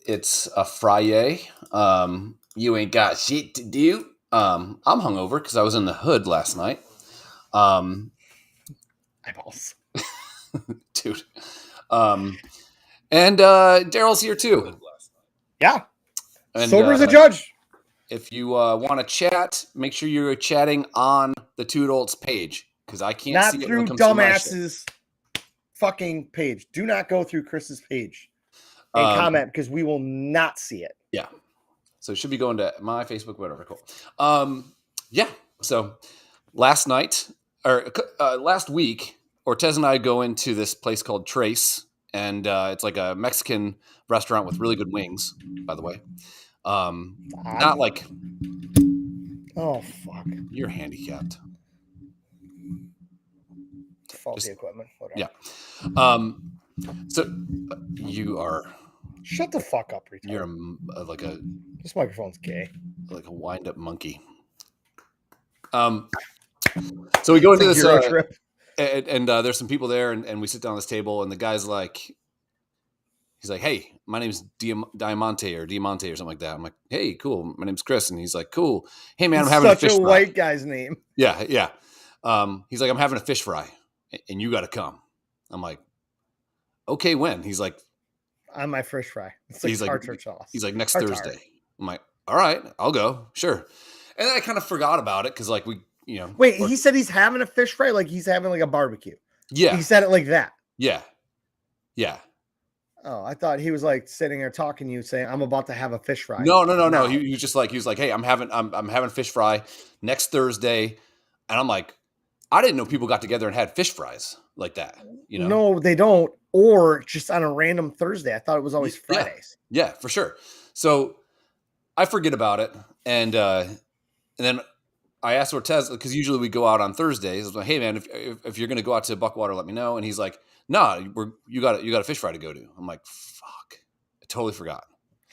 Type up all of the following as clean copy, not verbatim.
It's a Friday. You ain't got shit to do. I'm hungover because I was in the hood last night. Eyeballs. Dude. And Daryl's here too. Yeah. And, Sober as a judge. If you want to chat, make sure you're chatting on the Two Dolts page because I can't Not see it through when it comes to my shit. dumbass's fucking page. Do not go through Chris's page and comment because we will not see it. Yeah. So it should be going to my Facebook, whatever. Cool. Yeah. So last week, Ortez and I go into this place called Trace, and it's like a Mexican restaurant with really good wings, by the way. Not like. Oh, fuck. You're handicapped. Faulty equipment. Whatever. Yeah. So you are. Shut the fuck up, retard. You're like a. This microphone's gay. Like a wind-up monkey. So we go into this trip. And there's some people there, and we sit down at this table, and the guy's like, he's like, "Hey, my name's Diamante or something like that." I'm like, "Hey, cool. My name's Chris," and he's like, "Cool. Hey, man, I'm having a fish fry." White guy's name. Yeah. He's like, "I'm having a fish fry, and you got to come." I'm like, "Okay, when?" He's like, "On my fish fry." It's like tartar sauce. He's like, "Next Thursday." I'm like, "All right, I'll go, sure." And then I kind of forgot about it because, like, Wait, he said he's having a fish fry, like he's having like a barbecue. Yeah, he said it like that. Yeah. Oh, I thought he was like sitting there talking to you, saying, "I'm about to have a fish fry." No. He was just like, "Hey, I'm having fish fry next Thursday," and I'm like, I didn't know people got together and had fish fries like that. No, they don't, or just on a random Thursday. I thought it was always Fridays. Yeah, for sure. So I forget about it, and then I asked Ortez because usually we go out on Thursdays. I was like, "Hey, man, if you're going to go out to Buckwater, let me know." And he's like, "Nah, you got a fish fry to go to." I'm like, "Fuck, I totally forgot."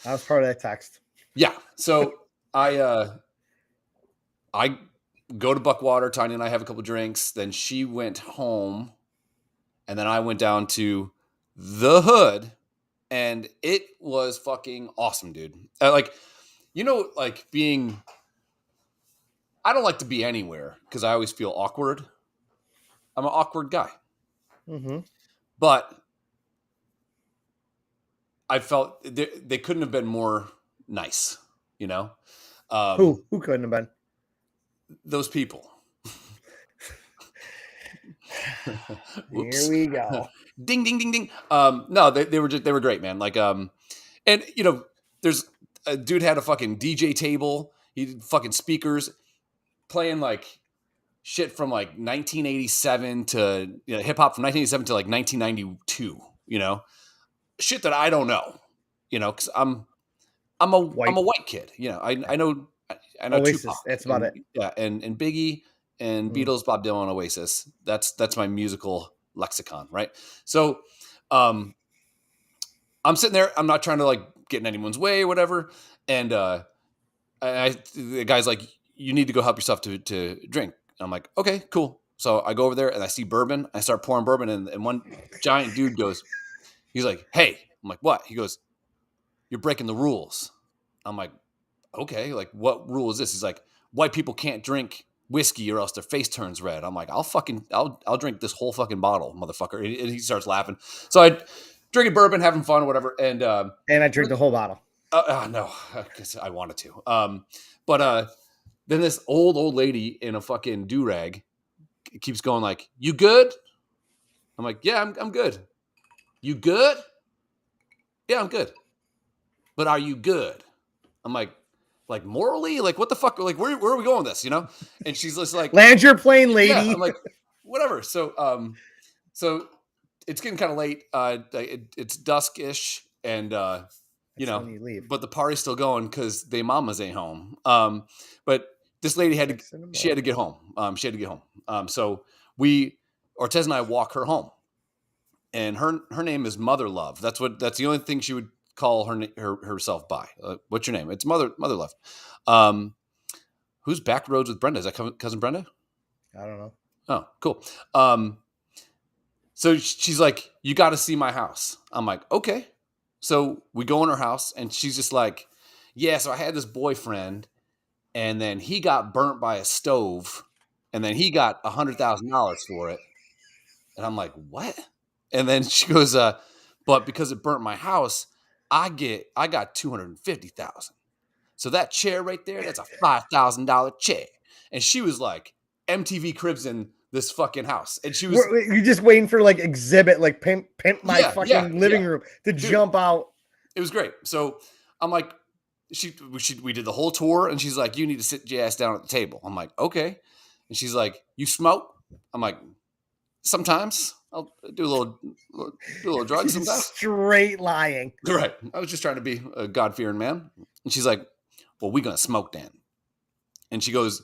I was part of that text. Yeah, so I go to Buckwater. Tanya and I have a couple drinks. Then she went home, and then I went down to the hood, and it was fucking awesome, dude. Being. I don't like to be anywhere because I always feel awkward. I'm an awkward guy. Mm-hmm. But I felt they couldn't have been more nice, Who couldn't have been? Those people. Here we go. Ding, ding, ding, ding. No, they were great, man. There's a dude had a fucking DJ table. He did fucking speakers. Playing like shit from like 1987 to hip hop from 1987 to like 1992, shit that I don't know, because I'm a white kid, I know Oasis, Tupac, that's about it. Yeah, and Biggie and Beatles, Bob Dylan, Oasis. That's my musical lexicon, right? So, I'm sitting there. I'm not trying to like get in anyone's way, or whatever, and the guy's like, "You need to go help yourself to drink." And I'm like, "Okay, cool." So I go over there and I see bourbon. I start pouring bourbon, and one giant dude he's like, "Hey." I'm like, "What?" He goes, "You're breaking the rules." I'm like, "Okay, like what rule is this?" He's like, "White people can't drink whiskey or else their face turns red." I'm like, I'll drink this whole fucking bottle, motherfucker. And he starts laughing. So I drinking bourbon, having fun, whatever. And I drink the whole bottle. No, because I wanted to. But then this old lady in a fucking do-rag keeps going like, "You good?" I'm like, "Yeah, I'm good." "You good?" "Yeah, I'm good." "But are you good?" I'm like morally? Like, what the fuck? Like, where are we going with this, And she's just like, "Land your plane, lady." Yeah, I'm like, whatever. So, so it's getting kind of late. It's dusk-ish, and when you leave. But the party's still going because they mamas ain't home. But this lady had to get home. So Ortez and I walk her home, and her name is Mother Love. That's the only thing she would call herself by. What's your name? It's Mother Love. Who's back roads with Brenda? Is that cousin Brenda? I don't know. Oh, cool. So she's like, "You got to see my house." I'm like, "Okay." So we go in her house, and she's just like, yeah, so I had this boyfriend, and then he got burnt by a stove, and then he got $100,000 for it. And I'm like, what? And then she goes, but because it burnt my house, I got 250,000. So that chair right there, that's a $5,000 chair. And she was like, MTV Cribs in this fucking house. And she was, You're just waiting for like exhibit, like pimp my fucking living room to jump out. It was great. So I'm like, we did the whole tour, and she's like, you need to sit your ass down at the table. I'm like, okay. And she's like, you smoke? I'm like, sometimes I'll do a little drugs sometimes. Straight lying. Right. I was just trying to be a God-fearing man. And she's like, well, we gonna smoke then. And she goes,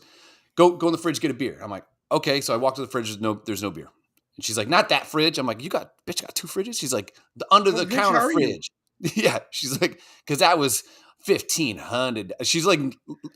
go in the fridge, get a beer. I'm like, okay. So I walk to the fridge. There's no beer. And she's like, not that fridge. I'm like, bitch got two fridges? She's like, the under the counter fridge. Yeah. She's like, because that was 1,500. She's like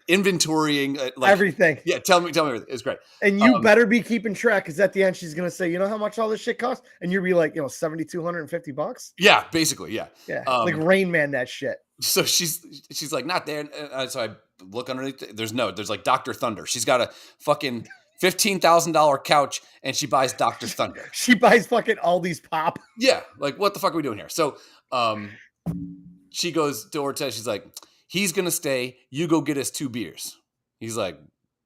inventorying like everything. Yeah. Tell me everything. It's great. And you better be keeping track, because at the end she's gonna say, you know how much all this shit costs? And you'll be like, $7,250. Yeah, basically, yeah. Yeah. Like Rain Man that shit. So she's like, not there. And so I look underneath. There's like Dr. Thunder. She's got a fucking $15,000 couch, and she buys Dr. Thunder. She buys fucking Aldi's Pop. Yeah, like what the fuck are we doing here? So she goes to Ortez. She's like, he's gonna stay. You go get us 2 beers. He's like,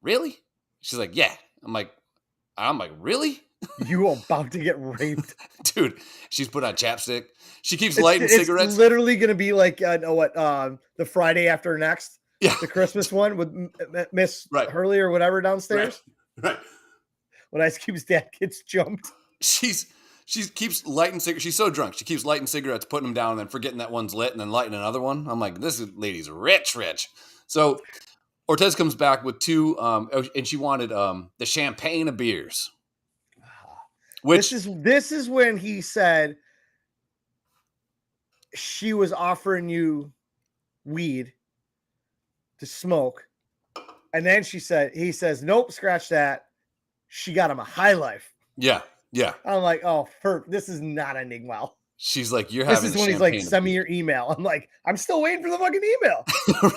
really? She's like, yeah. I'm like, really? You about to get raped. Dude, she's put on chapstick. She keeps lighting cigarettes. It's literally going to be like, the Friday after next. Yeah. The Christmas one with Miss Hurley or whatever downstairs. Right. When Ice Cube's dad gets jumped. She keeps lighting cigarettes. She's so drunk. She keeps lighting cigarettes, putting them down, and then forgetting that one's lit, and then lighting another one. I'm like, this lady's rich. So Ortez comes back with 2, and she wanted the champagne of beers. Which this is when he said she was offering you weed to smoke, and then he says, nope, scratch that. She got him a high life. Yeah. I'm like, oh, this is not ending well. She's like, you're having. This is when he's like, send me your email. I'm like, I'm still waiting for the fucking email.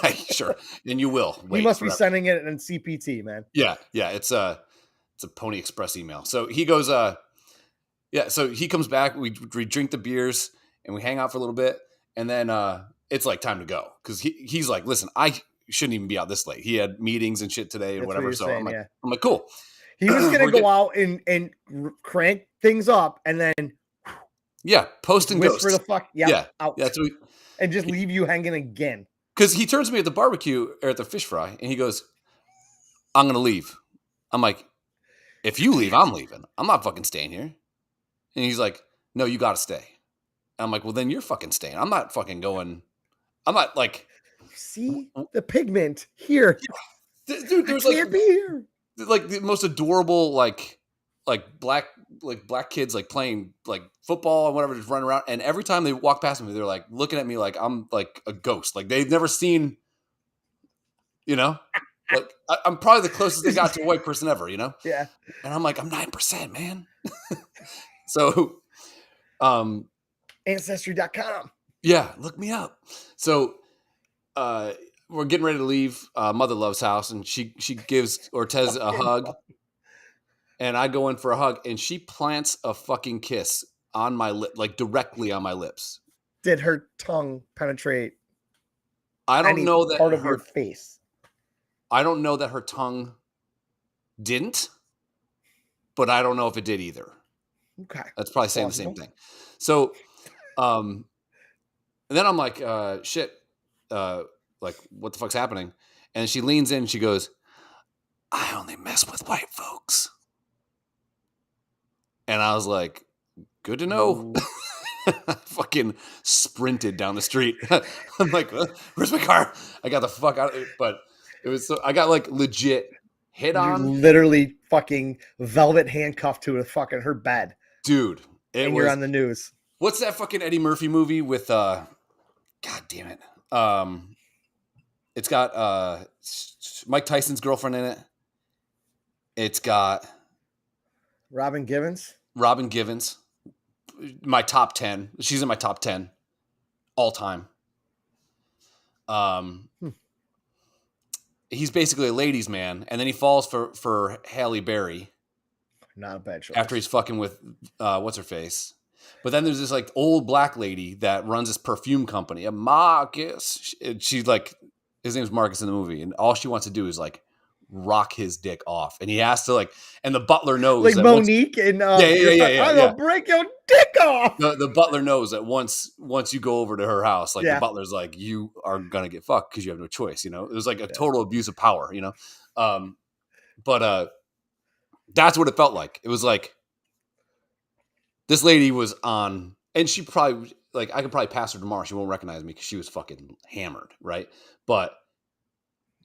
Right, sure, and you will. You must be sending it in CPT, man. Yeah, it's a Pony Express email. So he goes, so he comes back. We drink the beers and we hang out for a little bit, and then it's like time to go, because he's like, listen, I shouldn't even be out this late. He had meetings and shit today or whatever. So I'm like, cool. He was gonna go out and crank things up, and then post and ghost. Whisper the fuck, out. That's what and just leave you hanging again. Because he turns to me at the barbecue or at the fish fry, and he goes, I'm gonna leave. I'm like, if you leave, I'm leaving. I'm not fucking staying here. And he's like, no, you got to stay. And I'm like, well, then you're fucking staying. I'm not fucking going. I'm not like. See the pigment here. Dude, there's can't be here. Like the most adorable, like black kids like playing like football and whatever, just running around. And every time they walk past me, they're like looking at me like I'm like a ghost. Like they've never seen, like I'm probably the closest they got to a white person ever, Yeah. And I'm like, I'm 9%, man. So, Ancestry.com. Yeah, look me up. So, we're getting ready to leave Mother Love's house, and she gives Ortez a hug, and I go in for a hug, and she plants a fucking kiss on my lip, like directly on my lips. Did her tongue penetrate? I don't know that part of your face. I don't know that her tongue didn't, but I don't know if it did either. Okay. That's probably saying the same thing. So, and then I'm like, shit, like what the fuck's happening? And she leans in and she goes, I only mess with white folks. And I was like, good to know. I fucking sprinted down the street. I'm like, where's my car? I got the fuck out of it. But it was I got like legit hit on. You're literally fucking velvet handcuffed to her bed. Dude. You're on the news. What's that fucking Eddie Murphy movie with God damn it. It's got Mike Tyson's girlfriend in it. It's got Robin Givens. My top 10. She's in my top 10 all time. Hmm. He's basically a ladies' man, and then he falls for Halle Berry Not a bad choice. after he's fucking with what's her face. But then there's this like old black lady that runs this perfume company, a Marcus. She's like, his name's Marcus in the movie, and all she wants to do is like rock his dick off, and he has to like, and the butler knows like that Monique and yeah. I'm gonna break your dick off. The butler knows that once you go over to her house, like the butler's like, you are gonna get fucked because you have no choice. You know, it was like a total abuse of power. You know, but that's what it felt like. It was like this lady was on, and she probably like I could probably pass her tomorrow. She won't recognize me because she was fucking hammered, right? But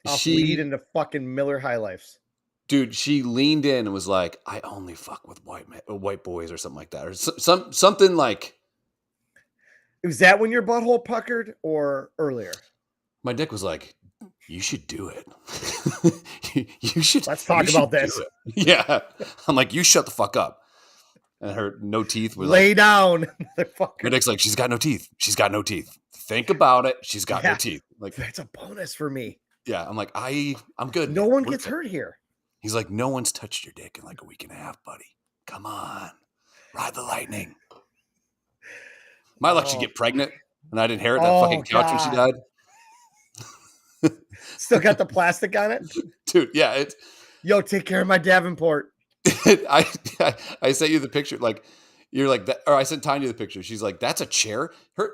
Off weed into fucking Miller High Lifes. Dude, she leaned in and was like, "I only fuck with white boys," or something like that, or something like. Was that when your butthole puckered or earlier? My dick was like, "You should do it. you should. Let's talk about this." Yeah, I'm like, "You shut the fuck up." And her no teeth was lay like, down, motherfucker. My dick's like, "She's got no teeth. She's got no teeth. Think about it. She's got no teeth." Like that's a bonus for me. Yeah, I'm like, I'm good. No one gets hurt here. He's like, no one's touched your dick in like a week and a half, buddy. Come on, ride the lightning. My luck, she'd get pregnant, and I'd inherit that fucking couch when she died. Still got the plastic on it, dude. Yeah, yo, take care of my Davenport. I sent you the picture. Like, you're like that, or I sent Tanya the picture. She's like, that's a chair.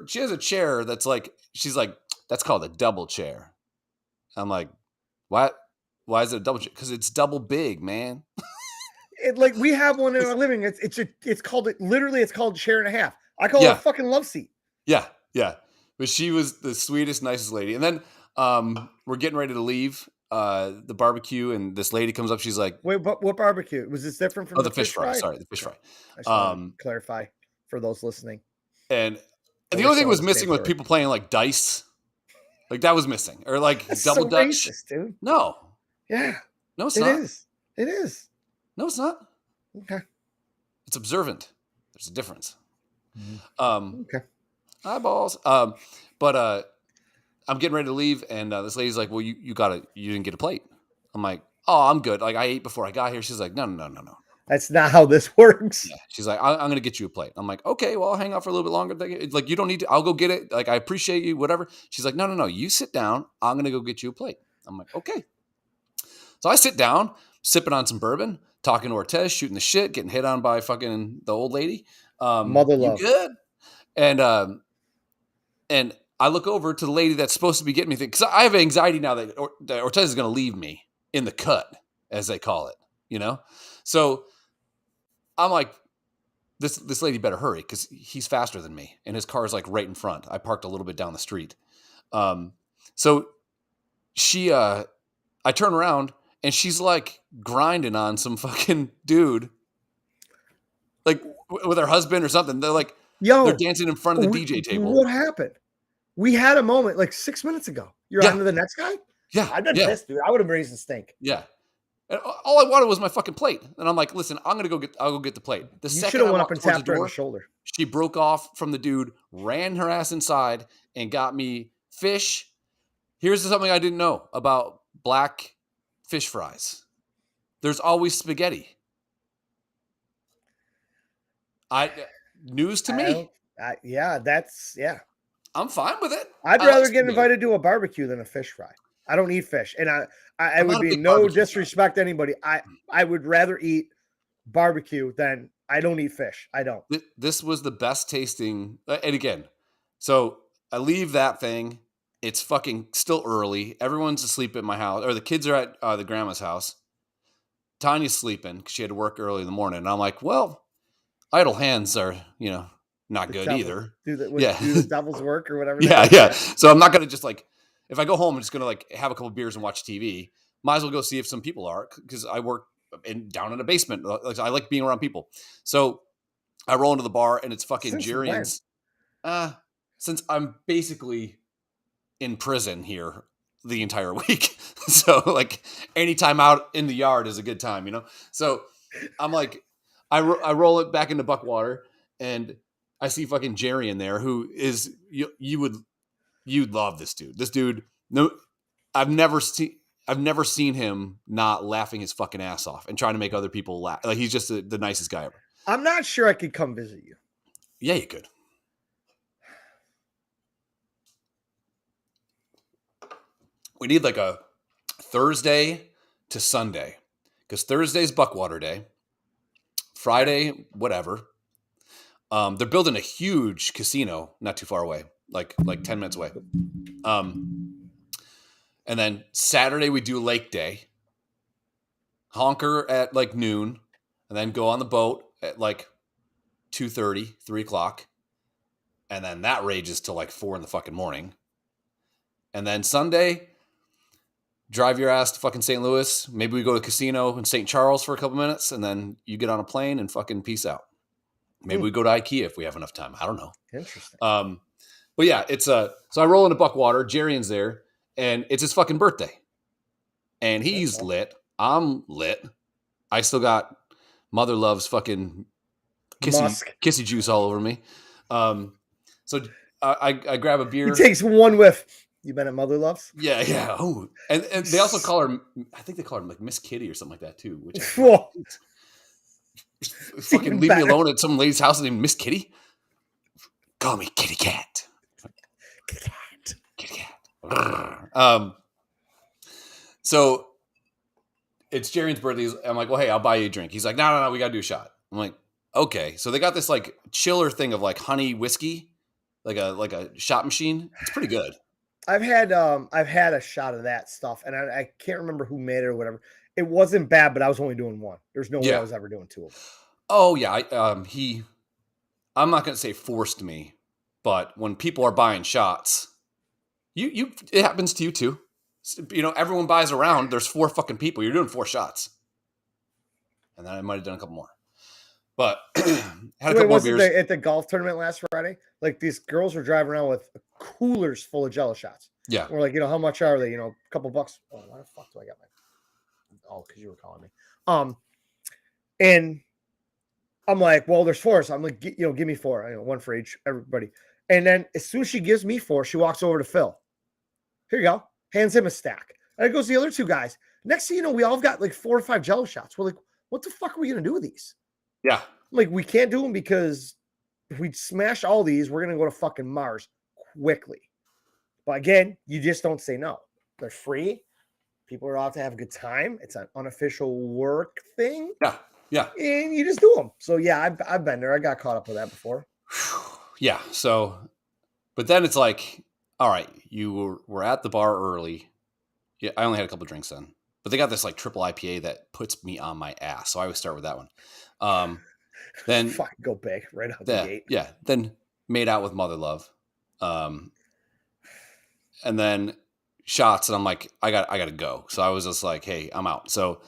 She has a chair that's like, she's like, that's called a double chair. I'm like, what? Why is it a double chair? Because it's double big, man. Like we have one in our living. It's called chair and a half. I call it a fucking love seat. Yeah. But she was the sweetest, nicest lady. And then we're getting ready to leave the barbecue, and this lady comes up. She's like, "Wait, what barbecue? Was this different from the fish fry? Sorry, the fish fry." I just want to clarify for those listening. And the only thing was missing was people playing like dice. Like that was missing, or like that's double so dutch. Racist, dude. No. Yeah. No, it's not. It is. No, it's not. Okay. It's observant. There's a difference. Mm-hmm. Okay. Eyeballs. But I'm getting ready to leave, and this lady's like, "Well, you didn't get a plate." I'm like, "Oh, I'm good. Like I ate before I got here." She's like, "No. That's not how this works." Yeah. She's like, I'm going to get you a plate. I'm like, "Okay, well, I'll hang out for a little bit longer." Like, you don't need to. I'll go get it. Like, I appreciate you, whatever. She's like, No. You sit down. I'm going to go get you a plate. I'm like, "Okay." So I sit down, sipping on some bourbon, talking to Ortez, shooting the shit, getting hit on by fucking the old lady. Mother love. You good? And I look over to the lady that's supposed to be getting me things, because I have anxiety now that Ortez is going to leave me in the cut, as they call it, you know? So I'm like, this lady better hurry, because he's faster than me, and his car is like right in front. I parked a little bit down the street. So I turn around, and she's like grinding on some fucking dude, like with her husband or something. They're like, they're dancing in front of the DJ table. What happened? We had a moment like 6 minutes ago. You're on to the next guy? Yeah. I've been pissed, dude. I would have raised the stink. Yeah. And all I wanted was my fucking plate. And I'm like, listen, I'll go get the plate. You should have went up and tapped her on the shoulder. She broke off from the dude, ran her ass inside, and got me fish. Here's something I didn't know about black fish fries. There's always spaghetti. News to me. I'm fine with it. I'd rather get invited to a barbecue than a fish fry. I don't eat fish, and I would be no disrespect to anybody. I would rather eat barbecue than I don't eat fish. I don't. This was the best tasting. And again, so I leave that thing. It's fucking still early. Everyone's asleep at my house, or the kids are at the grandma's house. Tanya's sleeping because she had to work early in the morning. And I'm like, well, idle hands are, not good either. Do the devil's work or whatever. Yeah. So I'm not going to just like, if I go home, I'm just going to like have a couple beers and watch TV. Might as well go see if some people are, because I work down in a basement. Like, I like being around people. So I roll into the bar, and it's fucking Jurian's. Since I'm basically in prison here the entire week. So like any time out in the yard is a good time, So I'm like, I roll it back into Buckwater, and I see fucking Jerry in there, who is you'd love this dude. This dude, no, I've never seen him not laughing his fucking ass off and trying to make other people laugh. Like, he's just the nicest guy ever. I'm not sure I could come visit you. Yeah, you could. We need like a Thursday to Sunday, because Thursday's Buckwater Day. Friday, whatever. They're building a huge casino not too far away, like 10 minutes away. And then Saturday we do Lake Day. Honker at like noon, and then go on the boat at like 2:30, 3 o'clock. And then that rages till like 4 in the fucking morning. And then Sunday, drive your ass to fucking St. Louis. Maybe we go to a casino in St. Charles for a couple minutes, and then you get on a plane and fucking peace out. Maybe we go to IKEA if we have enough time. I don't know. Interesting. But yeah, it's so I roll into Buckwater. Jarian's there, and it's his fucking birthday. And he's lit. I'm lit. I still got Mother Love's fucking kissy juice all over me. So I grab a beer. He takes one whiff. You been at Mother Love's? Yeah. Oh, and they also call her. I think they call her like Miss Kitty or something like that too. Which fucking leave me alone at some lady's house named Miss Kitty. Call me Kitty Cat. Kitty Cat. So it's Jarian's birthday. I'm like, well, hey, I'll buy you a drink. He's like, no, we gotta do a shot. I'm like, okay. So they got this like chiller thing of like honey whiskey, like a shot machine. It's pretty good. I've had a shot of that stuff, and I can't remember who made it or whatever. It wasn't bad, but I was only doing one. There's no way I was ever doing two of them. Oh yeah, I'm not gonna say forced me, but when people are buying shots, it happens to you too. You know, everyone buys around. There's 4 fucking people. You're doing 4 shots, and then I might have done a couple more. But had a couple more beers at the golf tournament last Friday. Like, these girls were driving around with coolers full of Jello shots. Yeah, we're like, how much are they? A couple bucks. Oh, why the fuck do I got my? Oh, because you were calling me. And I'm like, well, there's 4, so I'm like, give me 4. 1 for each, everybody. And then as soon as she gives me 4, she walks over to Phil. Here you go. Hands him a stack. And it goes to the other 2 guys. Next thing you know, we all got like 4 or 5 Jello shots. We're like, what the fuck are we gonna do with these? Yeah. Like, we can't do them because if we smash all these, we're gonna go to fucking Mars quickly. But again, you just don't say no. They're free. People are out to have a good time. It's an unofficial work thing. Yeah. And you just do them. So yeah, I've been there. I got caught up with that before. Yeah. So, but then it's like, all right, you were at the bar early. Yeah, I only had a couple drinks then, but they got this like triple IPA that puts me on my ass. So I always start with that one. Then fucking go big right out the gate. Yeah. Then made out with Mother Love. And then shots, and I'm like, I got to go. So I was just like, hey, I'm out. So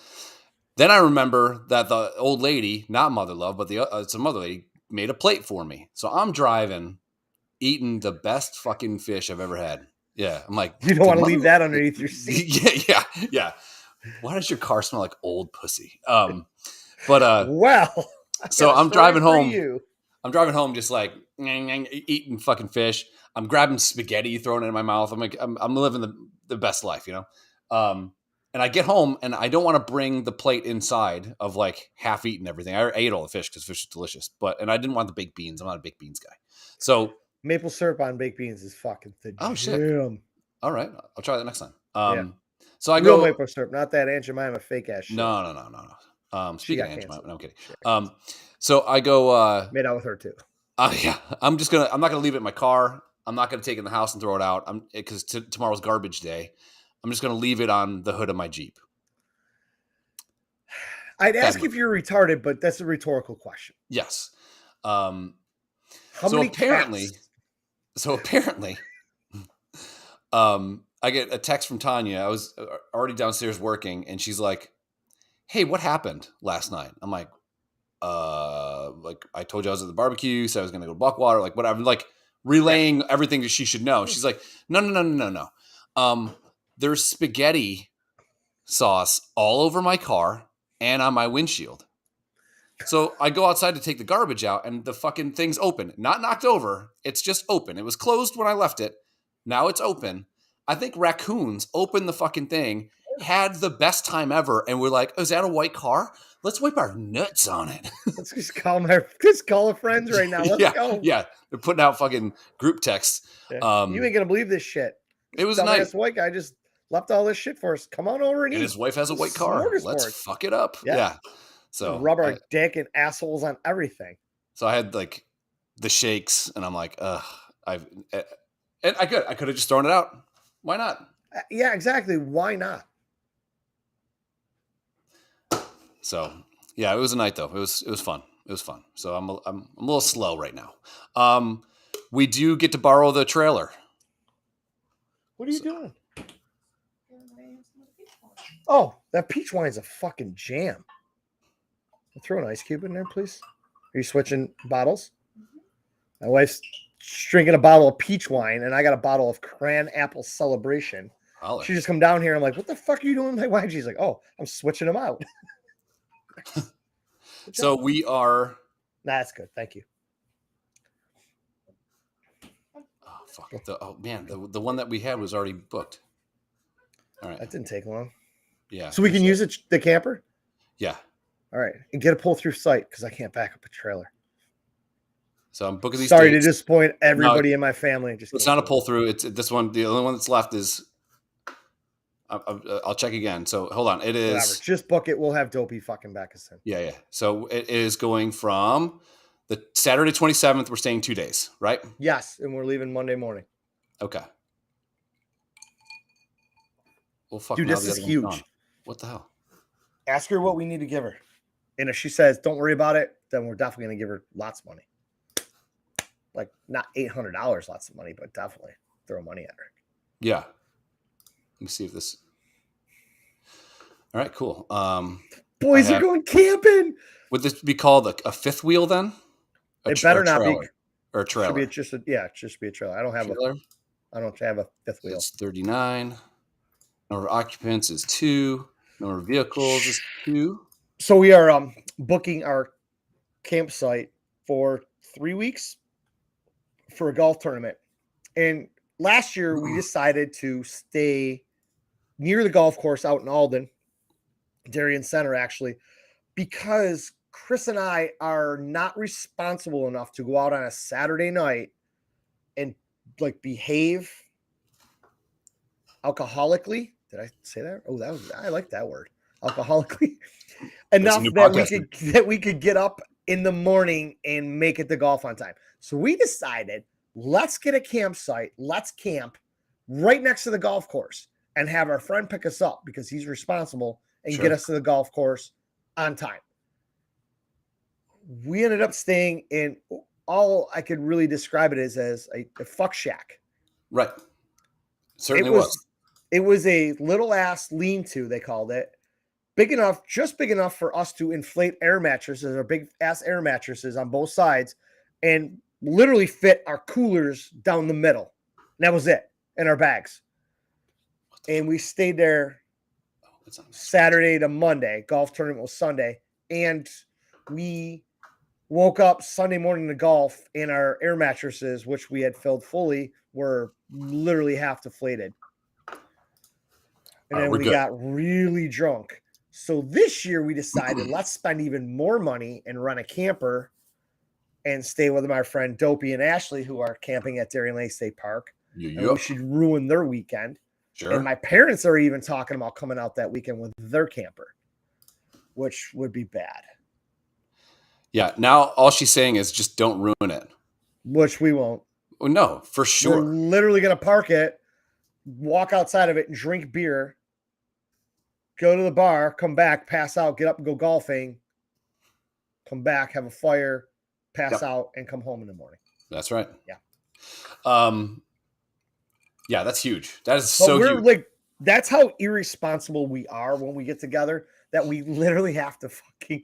then I remember that the old lady, not Mother Love, but some other lady, made a plate for me. So I'm driving, eating the best fucking fish I've ever had. Yeah, I'm like, you don't want to leave that underneath your seat. Yeah. Why does your car smell like old pussy? Well, so I'm driving home. I'm driving home, just like eating fucking fish. I'm grabbing spaghetti, throwing it in my mouth. I'm like, I'm living the best life, And I get home, and I don't want to bring the plate inside of like half eaten everything. I ate all the fish because fish is delicious, and I didn't want the baked beans. I'm not a baked beans guy. So maple syrup on baked beans is fucking the oh shit. All right, I'll try that next time. So I real go maple syrup, not that Aunt Jemima fake ass shit. No. Speaking of Aunt Jemima, no, I'm kidding. So I go made out with her too. Yeah, I'm not gonna leave it in my car. I'm not gonna take it in the house and throw it out. Because tomorrow's garbage day. I'm just gonna leave it on the hood of my Jeep. I'd ask if you're retarded, but that's a rhetorical question. Yes. So apparently, I get a text from Tanya. I was already downstairs working, and she's like, "Hey, what happened last night?" I'm like, I told you I was at the barbecue, so I was going to go to Buckwater, like whatever, like relaying everything that she should know. She's like, no. There's spaghetti sauce all over my car and on my windshield. So I go outside to take the garbage out, and the fucking thing's open. Not knocked over. It's just open. It was closed when I left it. Now it's open. I think raccoons opened the fucking thing, had the best time ever, and we're like, oh, is that a white car? Let's wipe our nuts on it. Let's just call our friends right now. Let's go. Yeah. They're putting out fucking group texts. Yeah. You ain't gonna believe this shit. It was Dumbass nice. white guy just left all this shit for us. Come on over and eat. And his wife has a white car. Let's fuck it up. Yeah. So rub our dick and assholes on everything. So I had like the shakes, and I'm like, I could have just thrown it out. Why not? Yeah, exactly. Why not? So yeah, it was a night though. It was fun. It was fun. So I'm a little slow right now. We do get to borrow the trailer. What are you doing? Oh, that peach wine is a fucking jam. Throw an ice cube in there, please. Are you switching bottles? My wife's drinking a bottle of peach wine, and I got a bottle of Cran Apple Celebration. Holler. She just come down here. I'm like, what the fuck are you doing with my wine? She's like, oh, I'm switching them out. So we are. Nah, that's good. Thank you. Oh fuck! Man, the one that we had was already booked. All right. That didn't take long. Yeah. So we can use it, the camper? Yeah. All right. And get a pull-through site because I can't back up a trailer. So I'm booking these Sorry dates. to disappoint everybody in my family. It's not a pull-through. It's this one. The only one that's left is... I'll check again. So hold on. It is... Whatever. Just book it. We'll have Dopey fucking back us in. Yeah. So it is going from the Saturday 27th. We're staying 2 days, right? Yes. And we're leaving Monday morning. Okay. Well, fuck. Dude, this is huge. What the hell? Ask her what we need to give her. And if she says, don't worry about it, then we're definitely going to give her lots of money. Like, not $800 lots of money, but definitely throw money at her. Yeah. Let me see if this... All right, cool. Boys are going camping. Would this be called a fifth wheel then? It better not be. Or a trailer. Should be just be a trailer. I don't have a fifth wheel. It's 39. Number of occupants is 2. Number of vehicles is 2. So we are booking our campsite for 3 weeks for a golf tournament. And last year we decided to stay near the golf course out in Alden, Darien Center, actually, because Chris and I are not responsible enough to go out on a Saturday night and like behave alcoholically. Did I say that? Oh, I like that word. Alcoholically enough that we could get up in the morning and make it to golf on time. So we decided, let's get a campsite. Let's camp right next to the golf course and have our friend pick us up because he's responsible and get us to the golf course on time. We ended up staying in, all I could really describe it as a fuck shack. Right. Certainly was. It was a little ass lean-to, they called it. Just big enough for us to inflate air mattresses or big ass air mattresses on both sides and literally fit our coolers down the middle. And that was it, in our bags. And we stayed there Saturday to Monday. Golf tournament was Sunday. And we woke up Sunday morning to golf, and our air mattresses, which we had filled fully, were literally half deflated. And then we got really drunk. So this year we decided let's spend even more money and run a camper and stay with my friend Dopey and Ashley, who are camping at Darien Lake State Park. And we should ruin their weekend. Sure. And my parents are even talking about coming out that weekend with their camper, which would be bad. Yeah. Now all she's saying is just don't ruin it. Which we won't. Oh, no, for sure. We're literally going to park it, walk outside of it and drink beer, go to the bar, come back, pass out, get up and go golfing, come back, have a fire, pass out, and come home in the morning. That's right. Yeah. Yeah, that's huge. That is so huge. Like, that's how irresponsible we are when we get together, that we literally have to fucking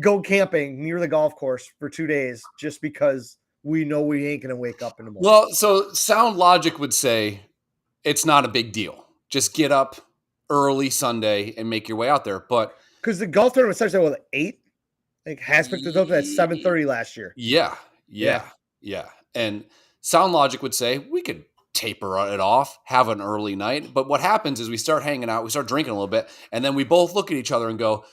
go camping near the golf course for 2 days just because we know we ain't going to wake up in the morning. Well, so sound logic would say it's not a big deal. Just get up early Sunday and make your way out there. But because the golf tournament starts at 8? Like has picked us up at 7:30 last year. Yeah. And Sound Logic would say we could taper it off, have an early night. But what happens is we start hanging out, we start drinking a little bit, and then we both look at each other and go,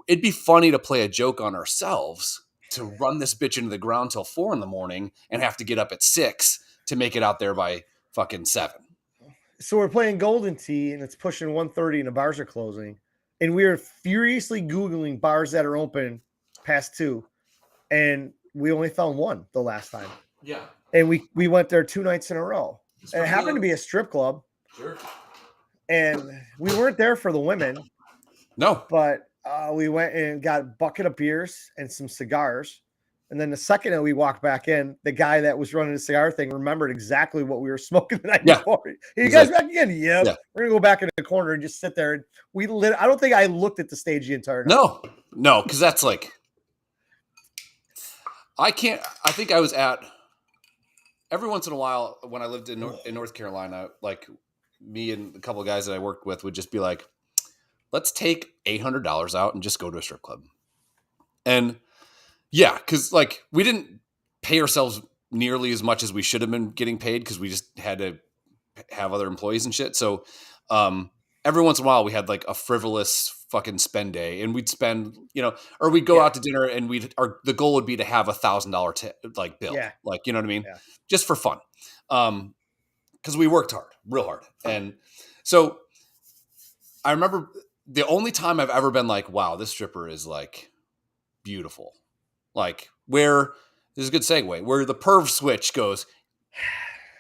it'd be funny to play a joke on ourselves to run this bitch into the ground till 4 a.m. and have to get up at 6 to make it out there by fucking 7. So we're playing Golden Tee and it's pushing 1:30 and the bars are closing. And we are furiously Googling bars that are open past 2. And we only found one the last time. Yeah. And we went there 2 nights in a row. And it happened to be a strip club. Sure. And we weren't there for the women. No. But we went and got a bucket of beers and some cigars. And then the second that we walked back in, the guy that was running the cigar thing remembered exactly what we were smoking the night before. Hey, you guys back again? Yep. Yeah. We're going to go back in the corner and just sit there. And I don't think I looked at the stage the entire night. No, because that's like, I think I was at, every once in a while when I lived in North Carolina, like me and a couple of guys that I worked with would just be like, let's take $800 out and just go to a strip club. And yeah, because like we didn't pay ourselves nearly as much as we should have been getting paid because we just had to have other employees and shit. So every once in a while we had like a frivolous fucking spend day, and we'd spend, or we'd go out to dinner, and the goal would be to have $1,000 bill, like, you know what I mean, just for fun, because we worked hard, real hard, and so I remember the only time I've ever been like, wow, this stripper is like beautiful. Like where this is a good segue, where the perv switch goes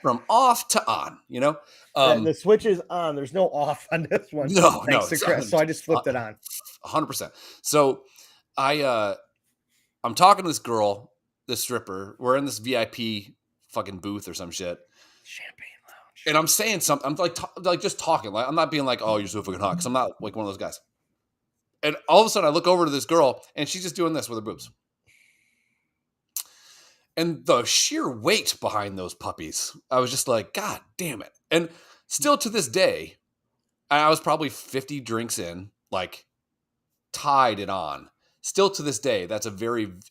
from off to on, the switch is on. There's no off on this one. No, thanks to Chris. So I just flipped it on. 100%. So I'm talking to this girl, this stripper. We're in this VIP fucking booth or some shit. Champagne lounge. And I'm saying something. I'm like just talking. Like I'm not being like, oh, you're so fucking hot, because I'm not like one of those guys. And all of a sudden I look over to this girl and she's just doing this with her boobs. And the sheer weight behind those puppies, I was just like, God damn it. And still to this day, I was probably 50 drinks in, like tied it on. Still to this day,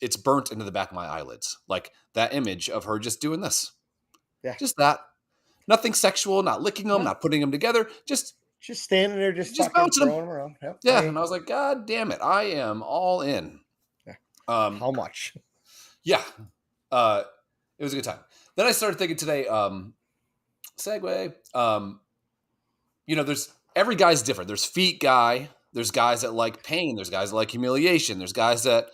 it's burnt into the back of my eyelids. Like that image of her just doing this. Yeah. Just that. Nothing sexual, not licking them, not putting them together. Just standing there, just bouncing them around. Yep. Yeah. And I was like, God damn it. I am all in. Yeah. How much? Yeah. It was a good time. Then I started thinking today, segue, there's every guy's different. There's feet guy. There's guys that like pain. There's guys that like humiliation. There's guys that,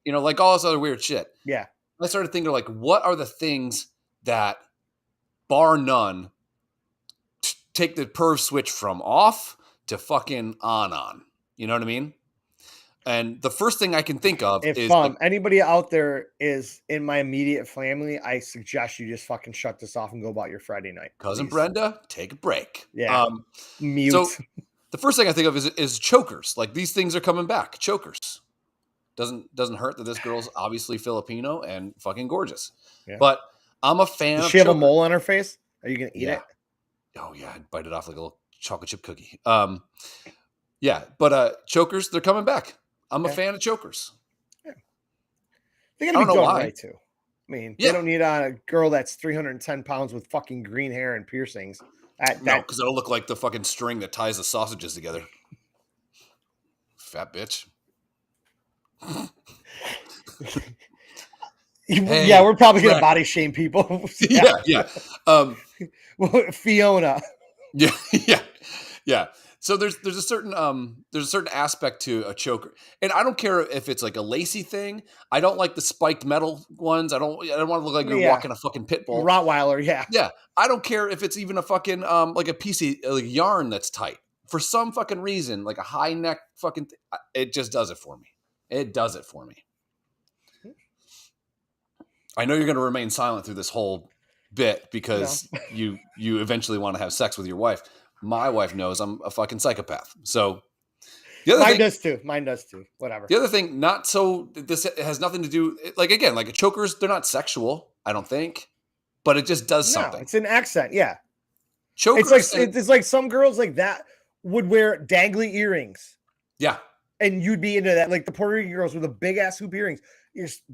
like all this other weird shit. Yeah. I started thinking like, what are the things that bar none take the perv switch from off to fucking on? You know what I mean? And the first thing I can think of is like, anybody out there is in my immediate family, I suggest you just fucking shut this off and go about your Friday night. Cousin Brenda, take a break. Yeah. Mute. So the first thing I think of is chokers. Like these things are coming back. Chokers. Doesn't hurt that this girl's obviously Filipino and fucking gorgeous. Yeah. But I'm a fan. Does she have a mole on her face? Are you gonna eat it? Oh yeah, I'd bite it off like a little chocolate chip cookie. Yeah, but chokers, they're coming back. I'm a fan of chokers. Yeah. They gotta be done right too. I mean, they don't need a girl that's 310 pounds with fucking green hair and piercings. No, because it'll look like the fucking string that ties the sausages together. Fat bitch. Hey, yeah, we're probably gonna body shame people. Yeah. Fiona. Yeah. So there's a certain aspect to a choker, and I don't care if it's like a lacy thing. I don't like the spiked metal ones. I don't want to look like you're walking a fucking pit bull. Rottweiler, yeah. Yeah. I don't care if it's even a fucking like a piece of like yarn that's tight. For some fucking reason, like a high neck fucking it just does it for me. It does it for me. I know you're going to remain silent through this whole bit because you eventually want to have sex with your wife. My wife knows I'm a fucking psychopath. So the other Mine does too. Whatever. The other thing, this has nothing to do, like, again, like chokers, they're not sexual, I don't think, but it just does something. It's an accent. Yeah. Chokers. It's like some girls like that would wear dangly earrings. Yeah. and you'd be into that, like the Puerto Rican girls with the big ass hoop earrings.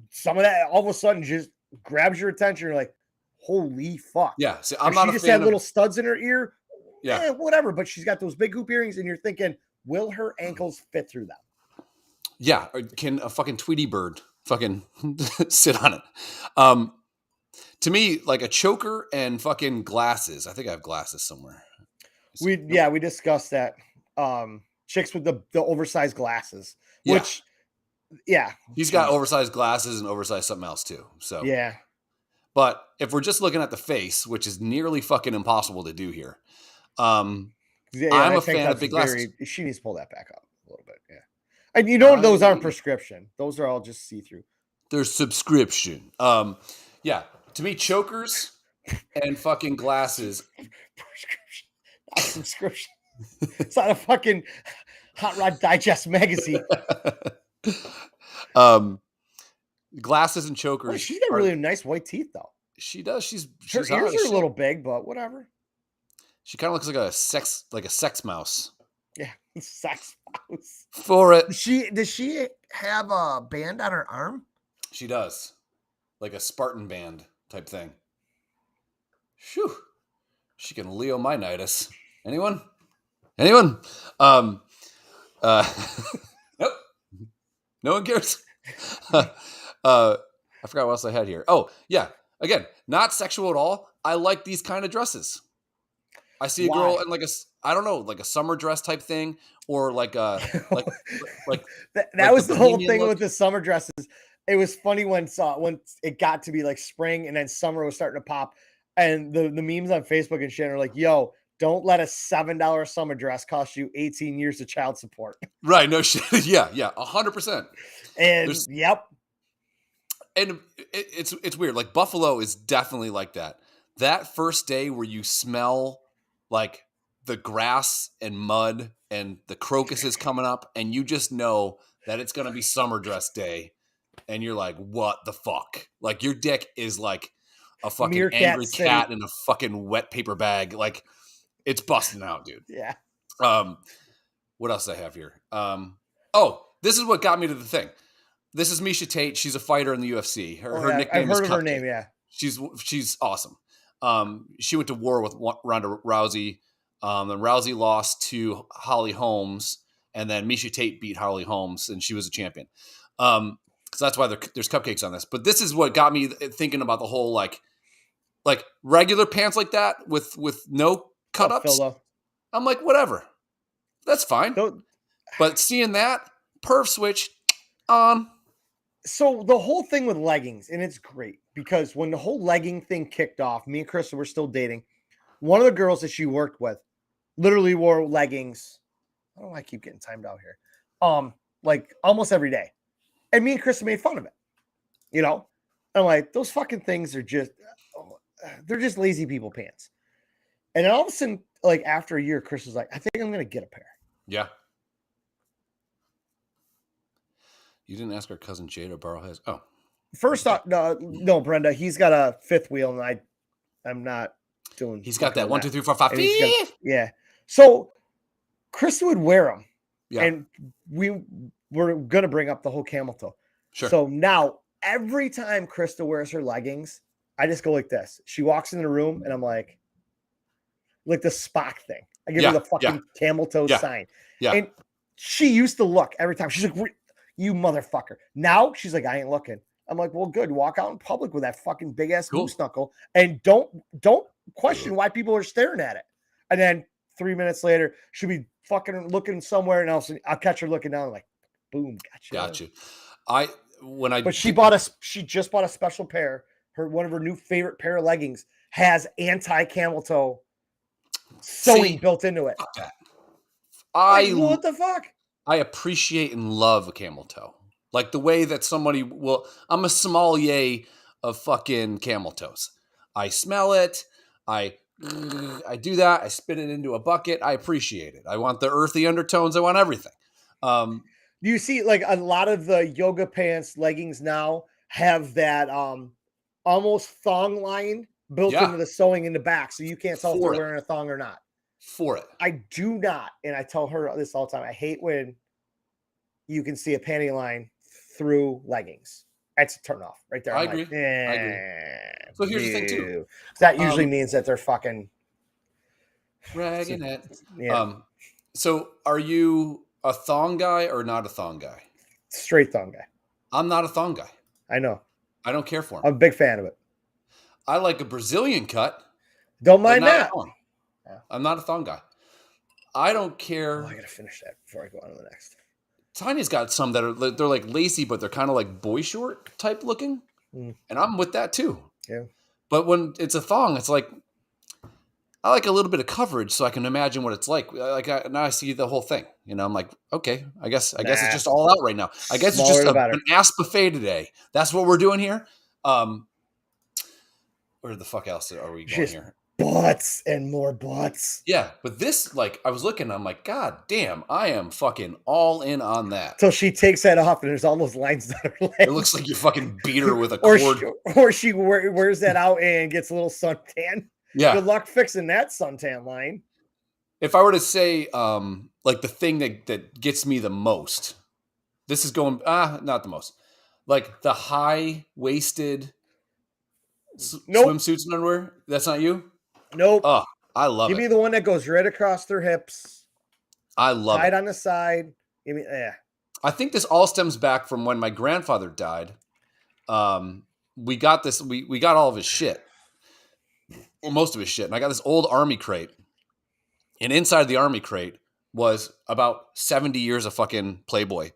Some of that all of a sudden just grabs your attention. You're like, holy fuck. Yeah. See, I'm I'm not she a just fan had of. little studs in her ear. Yeah. Whatever. But she's got those big hoop earrings, and you're thinking, will her ankles fit through them? Yeah. Or can a fucking Tweety bird fucking sit on it? To me, like a choker and fucking glasses. I think I have glasses somewhere. We discussed that. Chicks with the oversized glasses, Yeah. which He's got oversized glasses and oversized something else too. So yeah. But if we're just looking at the face, which is nearly fucking impossible to do here, I'm a fan of big glasses. She needs to pull that back up a little bit. Yeah. And you know, those aren't prescription. Those are all just see-through. They're subscription. Yeah. To me, chokers and fucking glasses. Prescription, not subscription. It's not a fucking Hot Rod Digest magazine. Glasses and chokers. Well, she's got really nice white teeth, though. She does. She's her ears are a little big, but whatever. She kind of looks like a sex mouse. Yeah, sex mouse. For it. Does she have a band on her arm? She does, like a Spartan band type thing. Phew. She can Leomynitis. Anyone? Nope. No one cares. I forgot what else I had here. Oh, yeah. Again, not sexual at all. I like these kind of dresses. I see a girl in like a summer dress type thing, or like a that was the whole thing with the summer dresses. It was funny when it got to be like spring and then summer was starting to pop, and the memes on Facebook and shit are like, "Yo, don't let a $7 summer dress cost you 18 years of child support." Right? No shit. Yeah, 100%. And yep. And it's weird. Like Buffalo is definitely like that. That first day where you smell like the grass and mud and the crocuses coming up, and you just know that it's gonna be summer dress day, and you're like, what the fuck? Like your dick is like a fucking angry cat in a fucking wet paper bag. Like it's busting out, dude. Yeah. What else do I have here? Oh, this is what got me to the thing. This is Misha Tate. She's a fighter in the UFC. Her nickname is Cupcake. I've heard of her name, yeah. She's awesome. She went to war with Ronda Rousey. Then Rousey lost to Holly Holmes, and then Misha Tate beat Holly Holmes, and she was a champion. So that's why there's cupcakes on this. But this is what got me thinking about the whole like regular pants like that with no cut-ups. I'm like, whatever. That's fine. But seeing that, perv switch on. So the whole thing with leggings, and it's great because when the whole legging thing kicked off, me and Krista were still dating. One of the girls that she worked with literally wore leggings. I don't know why I keep getting timed out here. Like almost every day. And me and Krista made fun of it. You know? I'm like, those fucking things are they're just lazy people pants. And then all of a sudden, like after a year, Chris was like, I think I'm gonna get a pair. Yeah. You didn't ask our cousin Jay to borrow his. Oh, first off, no, Brenda. He's got a fifth wheel, and I'm not doing. He's got that 1, 2, 3, 4, 5. Yeah. So Krista would wear them, yeah. And we were gonna bring up the whole camel toe. Sure. So now every time Krista wears her leggings, I just go like this. She walks in the room, and I'm like the Spock thing. I give her the fucking camel toe sign. Yeah. And she used to look every time. She's like, you motherfucker. Now she's like, I ain't looking. I'm like, well, good. Walk out in public with that fucking big ass moose knuckle and don't question why people are staring at it. And then 3 minutes later, she'll be fucking looking somewhere else. And I'll catch her looking down. I'm like, boom, gotcha. But she just bought a special pair. One of her new favorite pair of leggings has anti-camel toe sewing built into it. What the fuck? I appreciate and love a camel toe. Like the way that somebody I'm a sommelier of fucking camel toes. I smell it. I do that. I spit it into a bucket. I appreciate it. I want the earthy undertones. I want everything. Do you see like a lot of the yoga pants leggings now have that almost thong line built into the sewing in the back, so you can't tell if they're wearing a thong or not. For it. I do not, and I tell her this all the time. I hate when you can see a panty line through leggings. That's a turn off right there. I I'm agree. like, I agree. So here's the thing too. That usually means that they're fucking ragging it. Yeah. So are you a thong guy or not a thong guy? Straight thong guy. I'm not a thong guy. I know. I don't care for him. I'm a big fan of it. I like a Brazilian cut. Don't mind that. Yeah. I'm not a thong guy. I don't care. Oh, I gotta finish that before I go on to the next. Tanya's got some that are they're like lacy, but they're kind of like boy short type looking, and I'm with that too. Yeah. But when it's a thong, it's like I like a little bit of coverage so I can imagine what it's like. Now I see the whole thing. You know, I'm like, okay, I guess it's just all out right now. I guess it's just an ass buffet today. That's what we're doing here. Where the fuck else are we going here? Butts and more butts. Yeah, but this, like, I was looking, I'm like, God damn, I am fucking all in on that. So she takes that off, and there's all those lines that are it looks like you fucking beat her with a cord. Or she wears that out and gets a little suntan. Yeah. Good luck fixing that suntan line. If I were to say, like, the thing that gets me the most, this is going, not the most, like the high-waisted swimsuits and underwear. That's not you? Nope. Oh, I love it. Give me the one that goes right across their hips. I love it. Tied on the side. Give me, I think this all stems back from when my grandfather died. We got this. We got all of his shit, or most of his shit, and I got this old army crate. And inside the army crate was about 70 years of fucking Playboy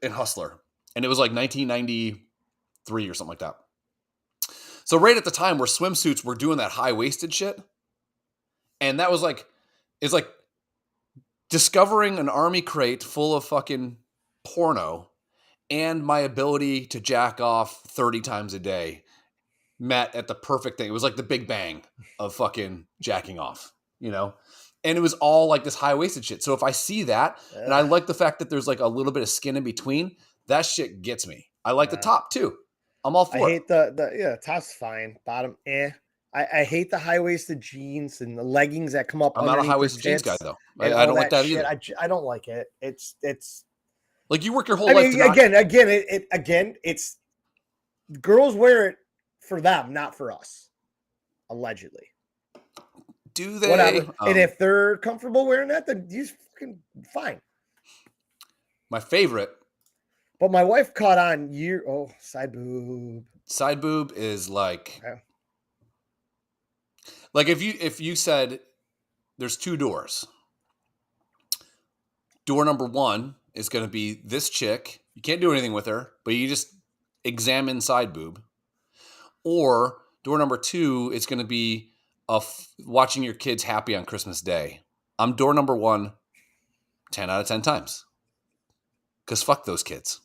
and Hustler, and it was like 1993 or something like that. So right at the time where swimsuits were doing that high-waisted shit, and that was like, it's like discovering an army crate full of fucking porno and my ability to jack off 30 times a day met at the perfect thing. It was like the Big Bang of fucking jacking off, you know? And it was all like this high-waisted shit. So if I see that, and I like the fact that there's like a little bit of skin in between, that shit gets me. I like the top too. I'm all for it. I hate the top's fine. Bottom, I hate the high-waisted jeans and the leggings that come up. I'm not a high-waisted jeans guy though. I don't like that either. I don't like it. It's like you work your whole life. Again, it's girls wear it for them, not for us. Allegedly. Do they? Whatever. And if they're comfortable wearing that, then you're fucking fine. My favorite. But my wife caught on side boob. Side boob is like, like if you said there's two doors. Door number one is going to be this chick. You can't do anything with her, but you just examine side boob. Or door number two is going to be watching your kids happy on Christmas Day. I'm door number one 10 out of 10 times. Because fuck those kids.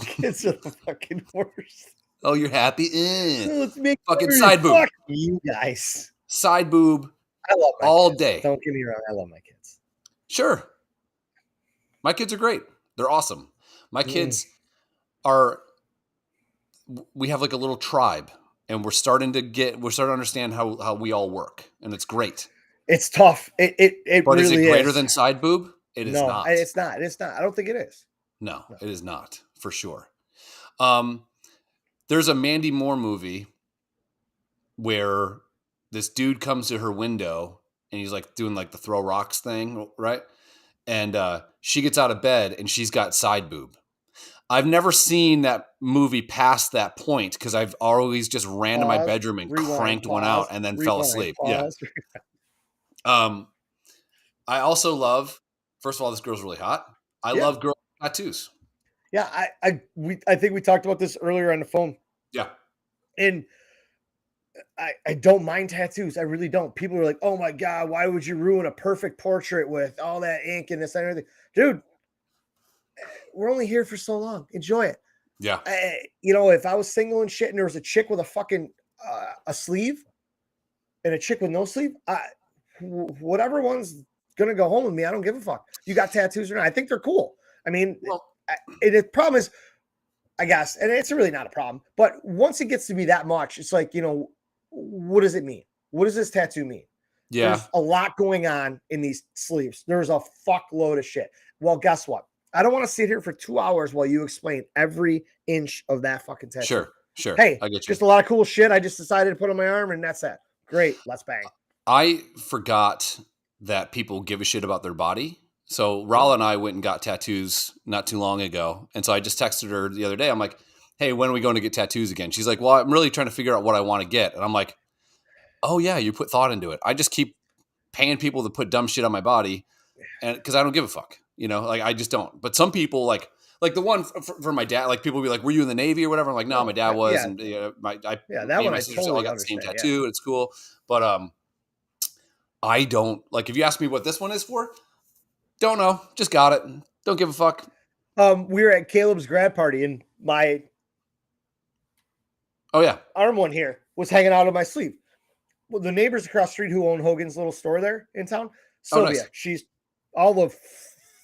Kids are the fucking worst. Oh, you're happy? Let's make fucking side boob. Fuck you guys. Side boob. I love my all kids. day. Don't get me wrong. I love my kids. Sure. My kids are great. They're awesome. My kids are, we have like a little tribe, and we're starting to understand how we all work, and it's great. It's tough. It but really is it greater than side boob? It is not. It's not. It's not. I don't think it is. No, it is not, for sure. There's a Mandy Moore movie where this dude comes to her window and he's like doing like the throw rocks thing, right? And she gets out of bed and she's got side boob. I've never seen that movie past that point because I've always just ran to my bedroom and cranked one out and then fell asleep. Yeah. I also love, first of all, this girl's really hot. I love girl tattoos. Yeah, I think we talked about this earlier on the phone. Yeah. And I don't mind tattoos. I really don't. People are like, oh my God, why would you ruin a perfect portrait with all that ink and this and everything? Dude, we're only here for so long. Enjoy it. Yeah. If I was single and shit and there was a chick with a fucking a sleeve and a chick with no sleeve, whatever one's gonna go home with me, I don't give a fuck. You got tattoos or not? I think they're cool. I mean, the problem is, I guess, and it's really not a problem, but once it gets to be that much, it's like, what does it mean? What does this tattoo mean? Yeah. There's a lot going on in these sleeves. There's a fuckload of shit. Well, guess what? I don't want to sit here for 2 hours while you explain every inch of that fucking tattoo. Sure. Hey, I get you. just a lot of cool shit I just decided to put on my arm, and that's it. Great, let's bang. I forgot that people give a shit about their body. So Rala and I went and got tattoos not too long ago. And so I just texted her the other day. I'm like, hey, when are we going to get tattoos again? She's like, well, I'm really trying to figure out what I want to get. And I'm like, oh yeah, you put thought into it. I just keep paying people to put dumb shit on my body, and because I don't give a fuck, like I just don't. But some people like the one for my dad, like people be like, were you in the Navy or whatever? I'm like, no, my dad was, and me that and one my I sister all totally got the same understand. tattoo, and it's cool. But I don't like if you ask me what this one is for, don't know, just got it, don't give a fuck. We were at Caleb's grad party, and my arm one here was hanging out of my sleeve. Well, the neighbors across the street who own Hogan's little store there in town, Sylvia, nice. She's all of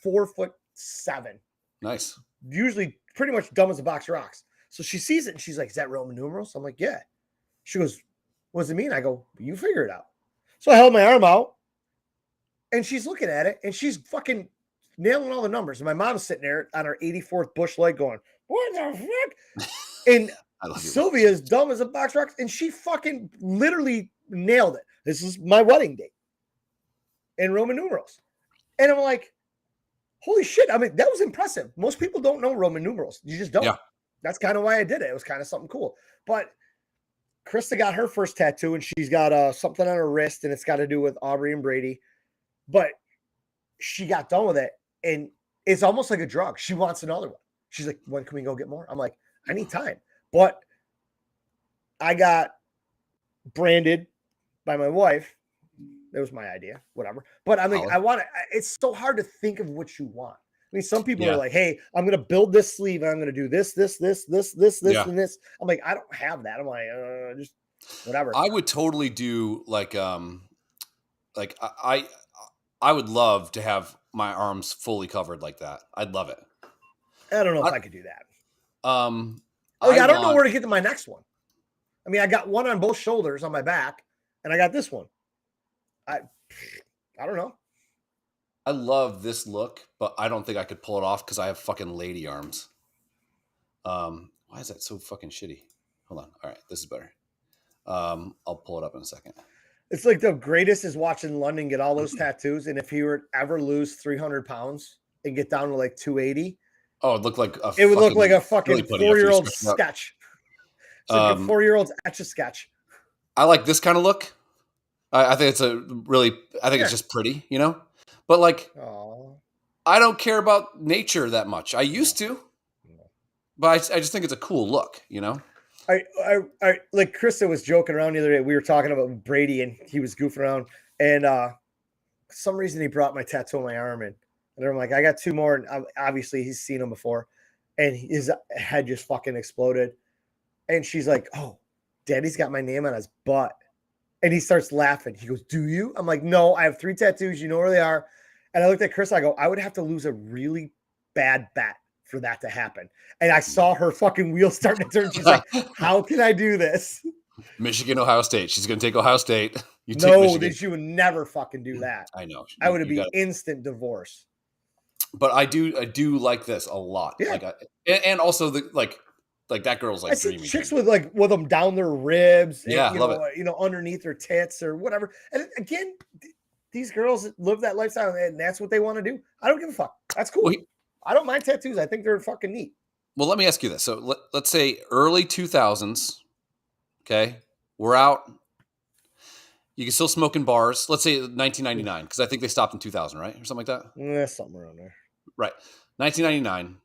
4'7". Nice. Usually pretty much dumb as a box of rocks. So she sees it and she's like, is that Roman numerals? I'm like, yeah. She goes, what does it mean? I go, you figure it out. So I held my arm out and she's looking at it and she's fucking nailing all the numbers. And my mom's sitting there on her 84th bush leg going, what the fuck? And Sylvia's dumb as a box of rocks. And she fucking literally nailed it. This is my wedding date in Roman numerals. And I'm like, holy shit. I mean, that was impressive. Most people don't know Roman numerals. You just don't. Yeah. That's kind of why I did it. It was kind of something cool. But Krista got her first tattoo and she's got something on her wrist and it's got to do with Aubrey and Brady. But she got done with it and it's almost like a drug. She wants another one. She's like, when can we go get more? I'm like, I need time. But I got branded by my wife. That was my idea, whatever. But I'm like, I want to, it's so hard to think of what you want. I mean, some people are like, hey, I'm going to build this sleeve and I'm going to do this, and this. I'm like, I don't have that. I'm like, just whatever. I would totally do like I would love to have my arms fully covered like that. I'd love it. I don't know if I could do that. I don't know where to get to my next one. I mean, I got one on both shoulders on my back and I got this one. I don't know. I love this look, but I don't think I could pull it off because I have fucking lady arms. Why is that so fucking shitty? Hold on. All right, this is better. I'll pull it up in a second. It's like the greatest is watching London get all those tattoos, and if he wuld ever lose 300 pounds and get down to like 280, it looked like it would look like a fucking 4-year-old sketch. It's like a 4-year-old's etch-a-sketch. I like this kind of look. I think it's it's just pretty, But like, I don't care about nature that much. I used to, but I just think it's a cool look, I like Krista was joking around the other day. We were talking about Brady and he was goofing around, and for some reason he brought my tattoo on my arm in, and I'm like, I got 2 more, and obviously he's seen them before, and his head just fucking exploded, and she's like, oh, Daddy's got my name on his butt. And he starts laughing. He goes, do you? I'm like, no, I have 3 tattoos. You know where they are. And I looked at Chris. I go, I would have to lose a really bad bet for that to happen. And I saw her fucking wheels starting to turn. She's like, how can I do this? Michigan, Ohio State. She's going to take Ohio State. She would never fucking do that. I know. I would be instant divorce. But I do like this a lot. Yeah. And also like that girl's like dreaming. Chicks with them down their ribs, yeah, and, love it. Underneath their tits or whatever. And again, these girls live that lifestyle, and that's what they want to do. I don't give a fuck. That's cool. I don't mind tattoos. I think they're fucking neat. Well, let me ask you this. So let's say early 2000s. Okay, we're out. You can still smoke in bars. Let's say 1999, because I think they stopped in 2000, right, or something like that. Yeah, something around there. Right, 1999,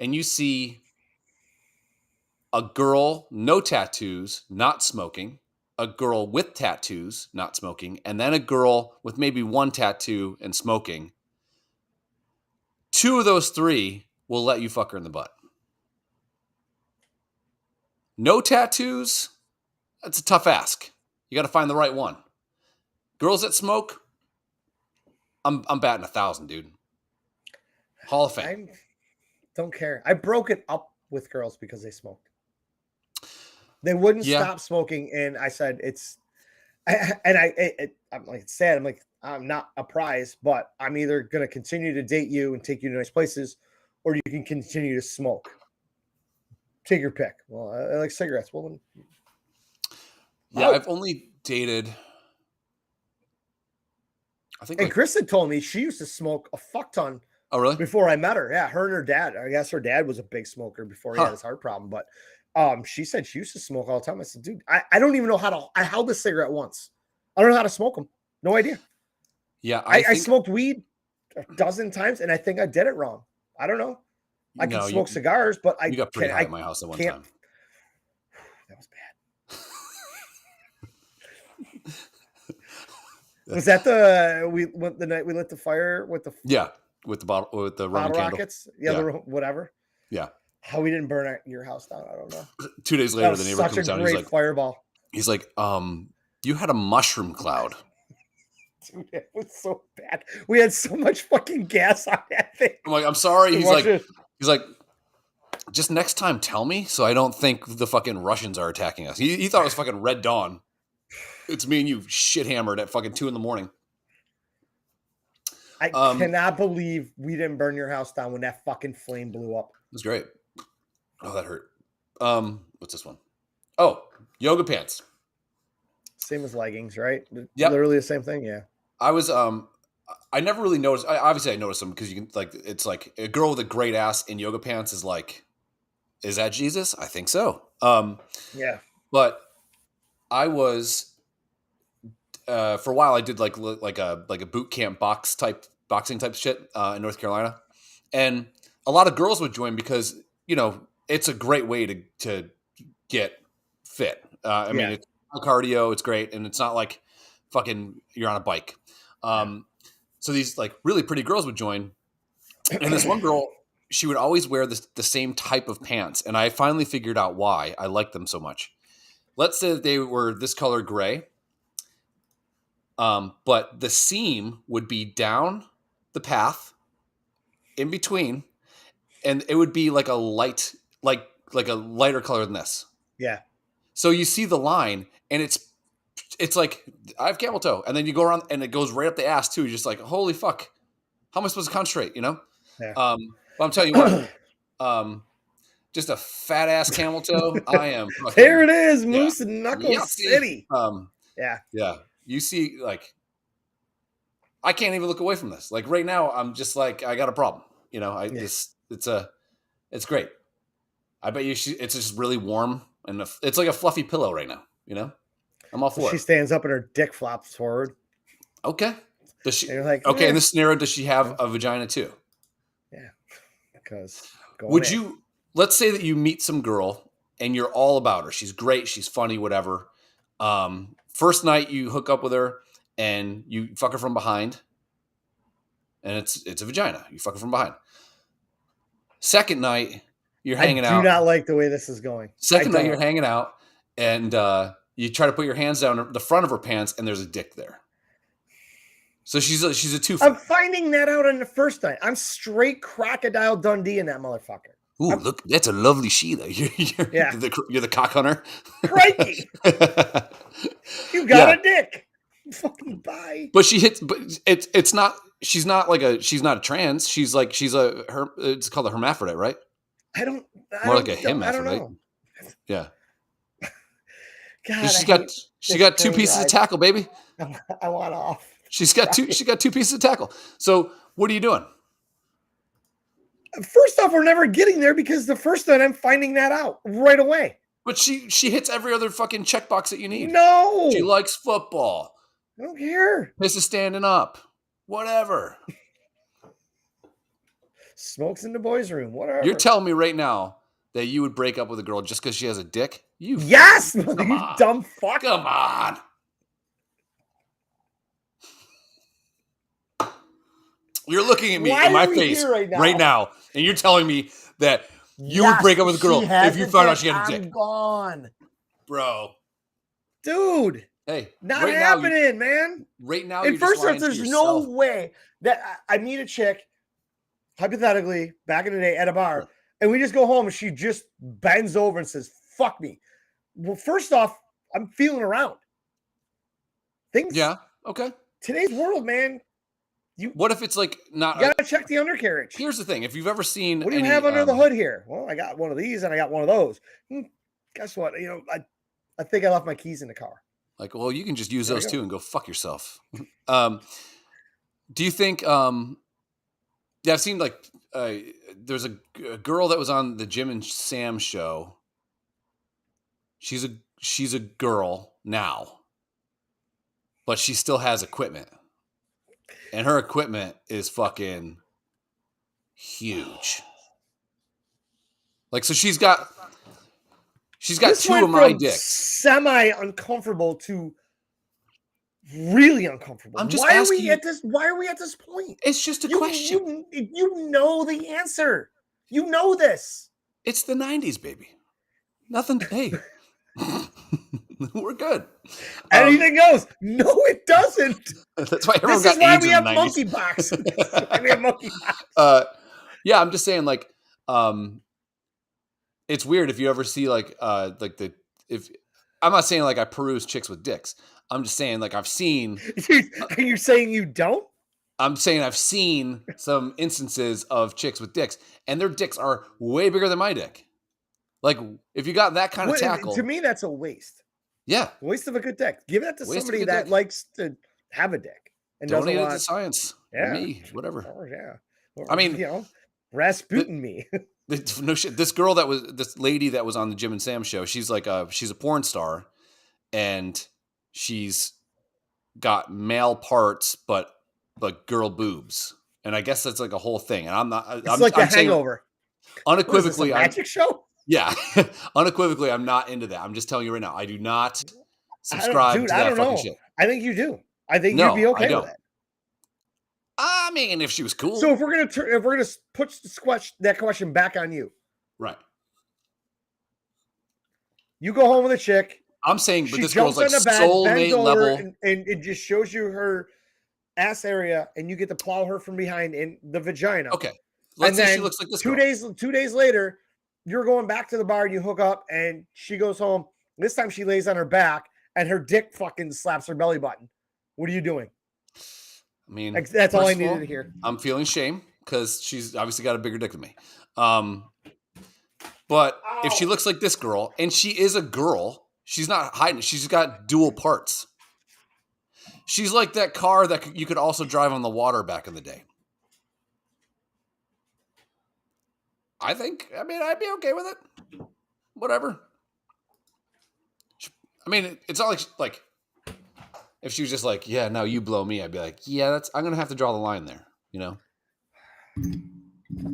and you see a girl, no tattoos, not smoking, a girl with tattoos, not smoking, and then a girl with maybe 1 tattoo and smoking. 2 of those 3 will let you fuck her in the butt. No tattoos, that's a tough ask. You got to find the right one. Girls that smoke, I'm batting 1,000, dude. Hall of Fame. I don't care. I broke it up with girls because they smoked. They wouldn't stop smoking, and I said I'm like, it's sad. I'm like, I'm not a prize, but I'm either going to continue to date you and take you to nice places, or you can continue to smoke. Take your pick. Well, I like cigarettes. Well, then, Yeah, I've only dated. I think. And Kristen told me she used to smoke a fuck ton. Oh, really? Before I met her, yeah, her and her dad. I guess her dad was a big smoker before he had his heart problem. But she said she used to smoke all the time. I said, dude, I don't even know how to. I held a cigarette once. I don't know how to smoke them. No idea. Yeah, I smoked weed a dozen times, and I think I did it wrong. I don't know. I can smoke cigars, but you got pretty high at my house at one time. That was bad. Was that the night we lit the fire with the with the Roman bottle candle. rockets? Yeah, whatever. Yeah. How we didn't burn your house down, I don't know. 2 days later, the neighbor comes down. He's like, fireball. He's like, you had a mushroom cloud. Dude, it was so bad. We had so much fucking gas on that thing. I'm like, I'm sorry. He's like, just next time, tell me, so I don't think the fucking Russians are attacking us. He thought it was fucking Red Dawn. It's me and you shit hammered at fucking 2 a.m. I cannot believe we didn't burn your house down when that fucking flame blew up. It was great. Oh, that hurt. What's this one? Oh, yoga pants. Same as leggings, right? Yeah, literally the same thing. Yeah. I was I never really noticed. Obviously, I noticed them because you can it's like a girl with a great ass in yoga pants is like, is that Jesus? I think so. Yeah. But I was for a while I did like a boot camp boxing type shit in North Carolina, and a lot of girls would join because it's a great way to get fit. I mean, it's cardio, it's great, and it's not like fucking you're on a bike. So these like really pretty girls would join, and this one girl, she would always wear the same type of pants, and I finally figured out why I liked them so much. Let's say that they were this color gray, but the seam would be down the path, in between, and it would be like a light, like a lighter color than this. Yeah. So you see the line, and it's like I have camel toe, and then you go around, and it goes right up the ass too. You're just like, holy fuck, how am I supposed to concentrate? Yeah. But I'm telling you what, just a fat ass camel toe. I am. Fucking, there it is, Moose and Knuckles City. Yeah. You see, like, I can't even look away from this. Like right now, I'm just like, I got a problem. It's great. I bet you it's just really warm, and it's like a fluffy pillow right now. I'm all for it. She stands up and her dick flops forward. Okay. Does she? And you're like, okay. In this scenario, does she have a vagina too? Yeah. Because let's say that you meet some girl and you're all about her. She's great. She's funny, whatever. First night you hook up with her and you fuck her from behind, and it's a vagina. You fuck her from behind. Second night you're hanging out. I do not like the way this is going. Second night you're hanging out, and you try to put your hands down the front of her pants, and there's a dick there. So she's a twofer. I'm finding that out on the first night. I'm straight Crocodile Dundee in that motherfucker. Ooh, look, that's a lovely Sheila. You're the cock hunter. Crikey. You got a dick. Fucking bye. But she hits, but it's not, she's not a trans. She's it's called a hermaphrodite, right? More like a hermaphrodite. I don't know. Yeah. God, she got 2 pieces of tackle, baby. I want off. She got 2 pieces of tackle. So what are you doing? First off, we're never getting there because the first night I'm finding that out right away. But she hits every other fucking checkbox that you need. No. She likes football. I don't care. This is standing up. Whatever. Smokes in the boys' room. Whatever. You're telling me right now that you would break up with a girl just because she has a dick? Yes! You dumb fuck. Come on. You're looking at me in my face right now, and you're telling me that you would break up with a girl if you found out she had a dick. I'm gone. Bro. Dude. Hey. Not happening, man. Right now, in first place, there's no way that I meet a chick, hypothetically, back in the day at a bar, and we just go home and she just bends over and says, fuck me. Well, first off, I'm feeling around. Yeah. Okay. today's world, man. What if it's like not? You gotta check the undercarriage. Here's the thing: if you've ever seen, what do you have under the hood here? Well, I got one of these and I got one of those. Guess what? I think I left my keys in the car. Like, well, you can just use those too and go fuck yourself. Do you think? Yeah, I've seen like there's a girl that was on the Jim and Sam show. She's a girl now, but she still has equipment, and her equipment is fucking huge. Like, so she's got this two of my dicks. Semi uncomfortable to really uncomfortable. I'm just why asking are we at this? Why are we at this point? It's just a question. You know the answer. You know this. It's the 90s, baby. Nothing. Hey, we're good. Anything goes. No, it doesn't. That's why everyone this got is why AIDS we in have the 90s. monkeypox. We have monkeypox. Yeah, I'm just saying, like, it's weird if you ever see like if I'm not saying like I peruse chicks with dicks. I'm just saying like I've seen. Are you saying you don't? I'm saying I've seen some instances of chicks with dicks, and their dicks are way bigger than my dick. Like, if you got that kind of tackle, to me, that's a waste. Yeah, waste of a good dick. Give that to somebody that dick. Likes to have a dick and donate it to science. Yeah, me, whatever. Oh yeah. I mean, Rasputin me. No shit. This lady that was on the Jim and Sam show. She's like she's a porn star, and she's got male parts, but girl boobs. And I guess that's like a whole thing. And I'm not. It's like The Hangover. Unequivocally, what is this, a magic show. Yeah, unequivocally, I'm not into that. I'm just telling you right now. I do not subscribe to that fucking shit. I think you do. I think you'd be okay with it. I mean, if she was cool. So if we're gonna put that question back on you, right? You go home with a chick. I'm saying, but this girl's like soulmate level, and it just shows you her ass area, and you get to plow her from behind in the vagina. Okay, let's say she looks like this. 2 days later, you're going back to the bar and you hook up, and she goes home. This time she lays on her back, and her dick fucking slaps her belly button. What are you doing? I mean, that's all I needed to hear. I'm feeling shame because she's obviously got a bigger dick than me. But if she looks like this girl, and she is a girl, she's not hiding it. She's got dual parts. She's like that car that you could also drive on the water back in the day. I mean, I'd be okay with it. Whatever. I mean, it's not like if she was just like, yeah, now you blow me, I'd be like, yeah, I'm going to have to draw the line there, you know?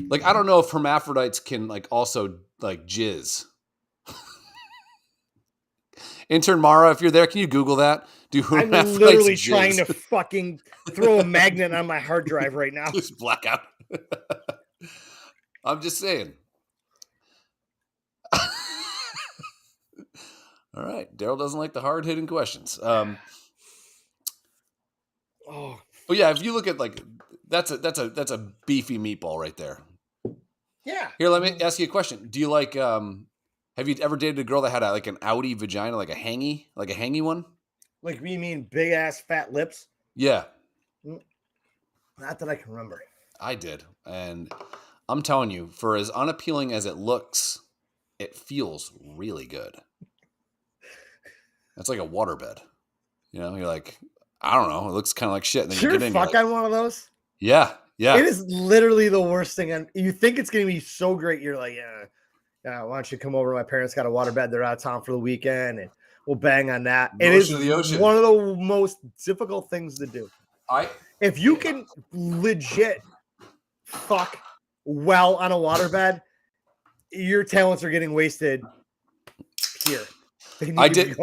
Like, I don't know if hermaphrodites can like also like jizz. Intern Mara, if you're there, can you Google that? Do hermaphrodites I'm literally jizz? Trying to fucking throw a magnet on my hard drive right now. Just blackout. I'm just saying. All right. Daryl doesn't like the hard-hitting questions. But yeah, if you look at like that's a beefy meatball right there. Yeah. Here, let me ask you a question. Do you like have you ever dated a girl that had like an outie vagina, like a hangy one? Like, you mean big ass fat lips? Yeah. Not that I can remember. I did. And I'm telling you, for as unappealing as it looks, it feels really good. It's like a waterbed. You know, you're like, I don't know. It looks kind of like shit. And then you get in, fuck on one of those? Yeah. Yeah. It is literally the worst thing. And you think it's going to be so great. You're like, yeah, why don't you come over? My parents got a waterbed. They're out of town for the weekend. And we'll bang on that. It is one of the most difficult things to do. If you can legit fuck well on a waterbed, your talents are getting wasted here. I did.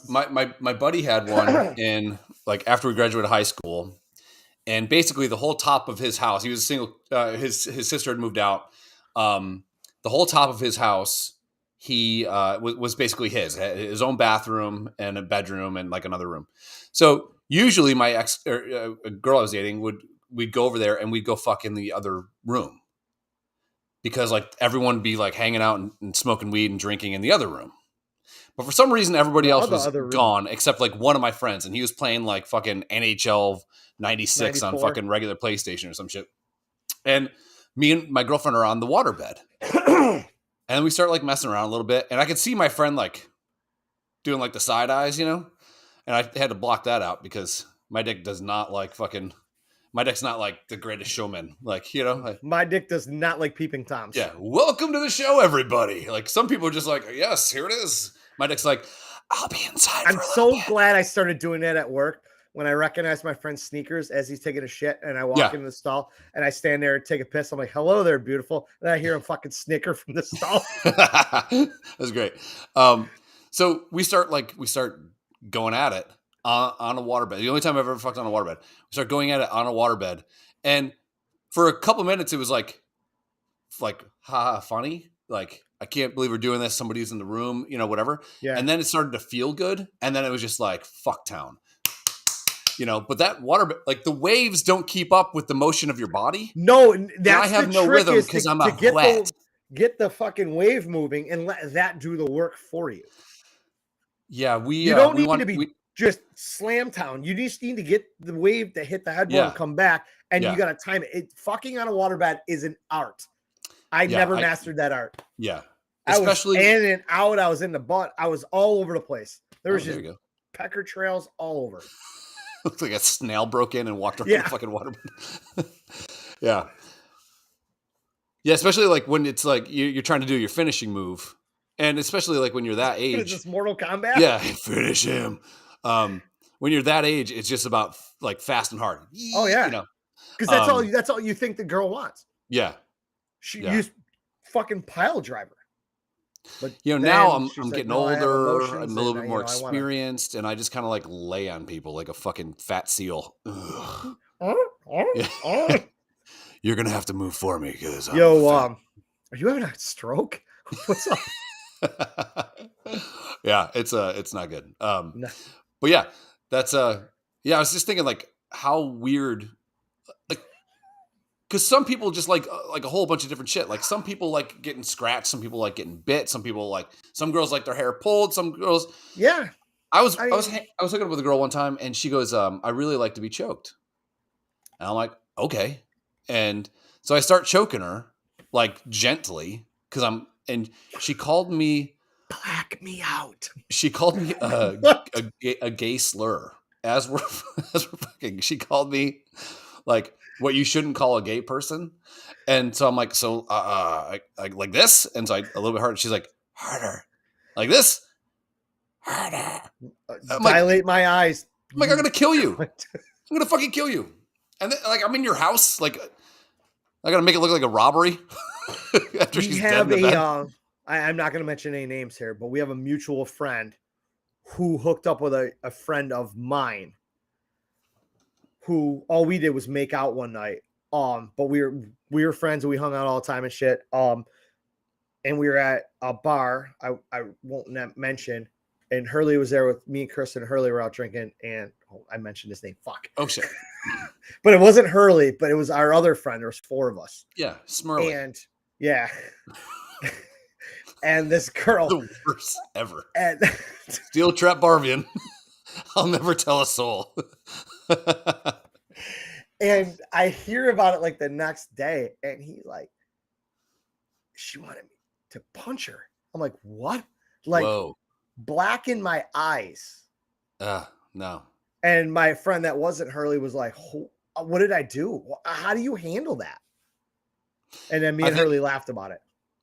My buddy had one in like after we graduated high school, and basically the whole top of his house. He was a single. His sister had moved out. The whole top of his house, he was basically his own bathroom and a bedroom and like another room. So usually my a girl I was dating we'd go over there and we'd go fuck in the other room because like everyone would be like hanging out and smoking weed and drinking in the other room. But for some reason, everybody else was other room. gone except like one of my friends, and he was playing like fucking NHL 96 on 94. fucking regular PlayStation or some shit. And me and my girlfriend are on the waterbed. And then we start like messing around a little bit, and I could see my friend like doing like the side eyes, you know? And I had to block that out because my dick does not like fucking, my dick's not like the Greatest Showman. Like, you know? Like, My dick does not like peeping toms. yeah. Welcome to the show, everybody. Like some people are just like, yes, here it is. My dick's like, I'll be inside. I'm so glad I started doing that at work when I recognize my friend's sneakers as he's taking a shit and I walk into the stall and I stand there and take a piss. I'm like, hello there, beautiful. And I hear him fucking snicker from the stall. That's great. So we start going at it on a waterbed. The only time I've ever fucked on a waterbed. We start going at it on a waterbed. And for a couple minutes, it was like, haha, funny. Like, I can't believe we're doing this. Somebody's in the room, you know, whatever. Yeah. And then it started to feel good. And then it was just like, fuck town. You know, but that water, like the waves don't keep up with the motion of your body. No, that's I have no rhythm because I'm a wet. Get the fucking wave moving and let that do the work for you. Yeah, you don't need to be just slam town. You just need to get the wave to hit the headboard and come back, and you got to time it. Fucking on a waterbed is an art. I never mastered that art. Yeah, especially I was in and out. I was in the butt. I was all over the place. There was just pecker trails all over. Looks like a snail broke in and walked around the fucking waterbed. Yeah. Yeah, especially like when it's like you're trying to do your finishing move. And especially like when you're that age. Is this Mortal Kombat? Yeah, finish him. When you're that age, it's just about like fast and hard. Oh yeah. You know? Because that's all you think the girl wants. Yeah. She used fucking pile driver. But you know, now I'm getting older. I'm a little bit more experienced, and I just kind of like lay on people like a fucking fat seal. You're gonna have to move for me because are you having a stroke? What's up? Yeah, it's not good. No. But yeah, that's I was just thinking like how weird. Because some people just like a whole bunch of different shit. Like some people like getting scratched, some people like getting bit, some girls like their hair pulled, some girls. Yeah. I was hooking up with a girl one time, and she goes, "I really like to be choked," and I'm like, "Okay," and so I start choking her like gently and she called me black me out. She called me a gay slur as we're fucking. She called me like what you shouldn't call a gay person. And so I'm like, I like this. And so a little bit harder. She's like, harder. Like this. Harder. Dilate my eyes. I'm like, I'm going to kill you. I'm going to fucking kill you. And then like, I'm in your house. Like, I got to make it look like a robbery. After she's dead in the bed. I'm not going to mention any names here, but we have a mutual friend who hooked up with a friend of mine who all we did was make out one night. But we were friends and we hung out all the time and shit. And we were at a bar I won't mention, and Hurley was there with me and Chris, and Hurley were out drinking, and I mentioned his name. Fuck. Oh shit. But it wasn't Hurley, but it was our other friend. There was 4 of us. Yeah, Smurley. And yeah. And this girl. The worst ever. And Steel Trap Barvian. I'll never tell a soul. And I hear about it like the next day, and she wanted me to punch her. I'm like, what? Like, whoa. Black in my eyes. No. And my friend that wasn't Hurley was like, what did I do? How do you handle that? And then me and Hurley laughed about it.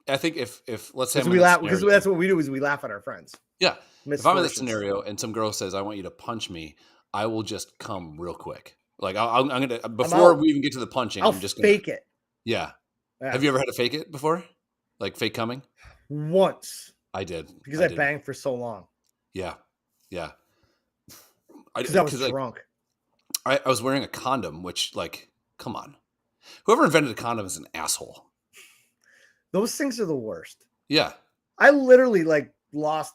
I think if let's say we laugh, because that's what we do is we laugh at our friends. Yeah. If I'm in this scenario and some girl says, I want you to punch me, I will just come real quick. Like I'm going to, before we even get to the punching, I'm just going to fake it. Yeah. Have you ever had to fake it before? Like fake coming? Once. I did. Because I banged for so long. Yeah. Yeah. Because I was drunk. I was wearing a condom, which like, come on. Whoever invented a condom is an asshole. Those things are the worst. Yeah. I literally like lost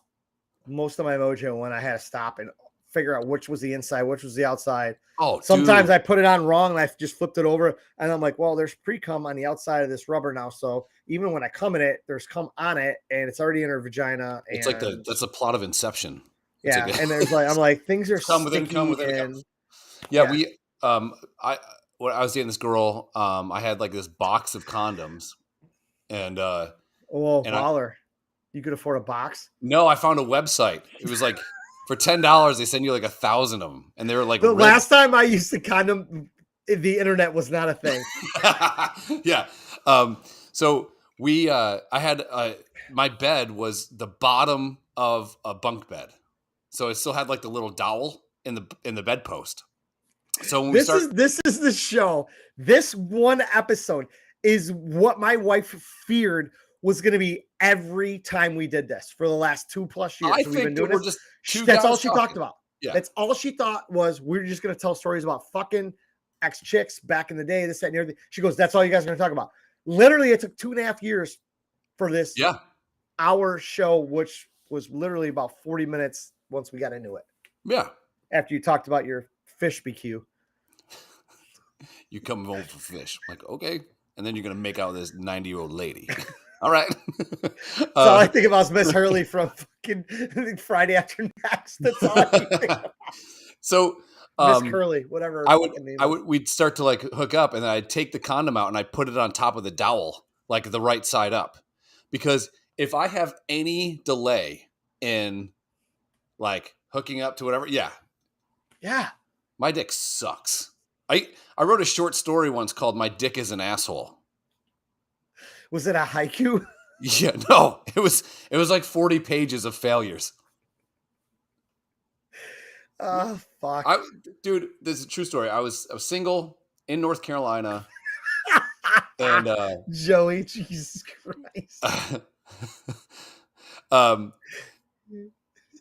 most of my mojo when I had to stop and figure out which was the inside, which was the outside. Oh, sometimes dude. I put it on wrong and I just flipped it over. And I'm like, well, there's pre-cum on the outside of this rubber now. So even when I come in it, there's cum on it and it's already in her vagina. It's and like that's a plot of Inception. It's yeah. like And there's like, I'm like, things are come within, sticky come within, and yeah. We when I was dating this girl, I had like this box of condoms, and baller. You could afford a box. No, I found a website. It was like for $10, they send you like 1,000 of them, and they were like the last time I used the condom, the internet was not a thing. Yeah. So I had my bed was the bottom of a bunk bed, so it still had like the little dowel in the bedpost. So when this is the show. This one episode is what my wife feared was going to be every time we did this for the last 2+ years. I so think we've been doing this. That's all she talked about. Yeah. That's all she thought was we were just going to tell stories about fucking ex chicks back in the day, this, that, and everything. She goes, that's all you guys are going to talk about. Literally, it took 2.5 years for this hour show, which was literally about 40 minutes once we got into it. Yeah. After you talked about your fish BQ. You come home for fish. I'm like, okay. And then you're going to make out with this 90-year-old lady. All right. So all I think about is Miss Hurley from fucking Friday After Next. That's all I think about. So Miss Curly, whatever. We'd start to like hook up, and then I'd take the condom out and I'd put it on top of the dowel, like the right side up. Because if I have any delay in like hooking up to whatever, yeah, my dick sucks. I wrote a short story once called "My Dick Is an Asshole." Was it a haiku? Yeah, no, it was like 40 pages of failures. Oh, fuck. Dude, this is a true story. I was single in North Carolina. And Joey, Jesus Christ.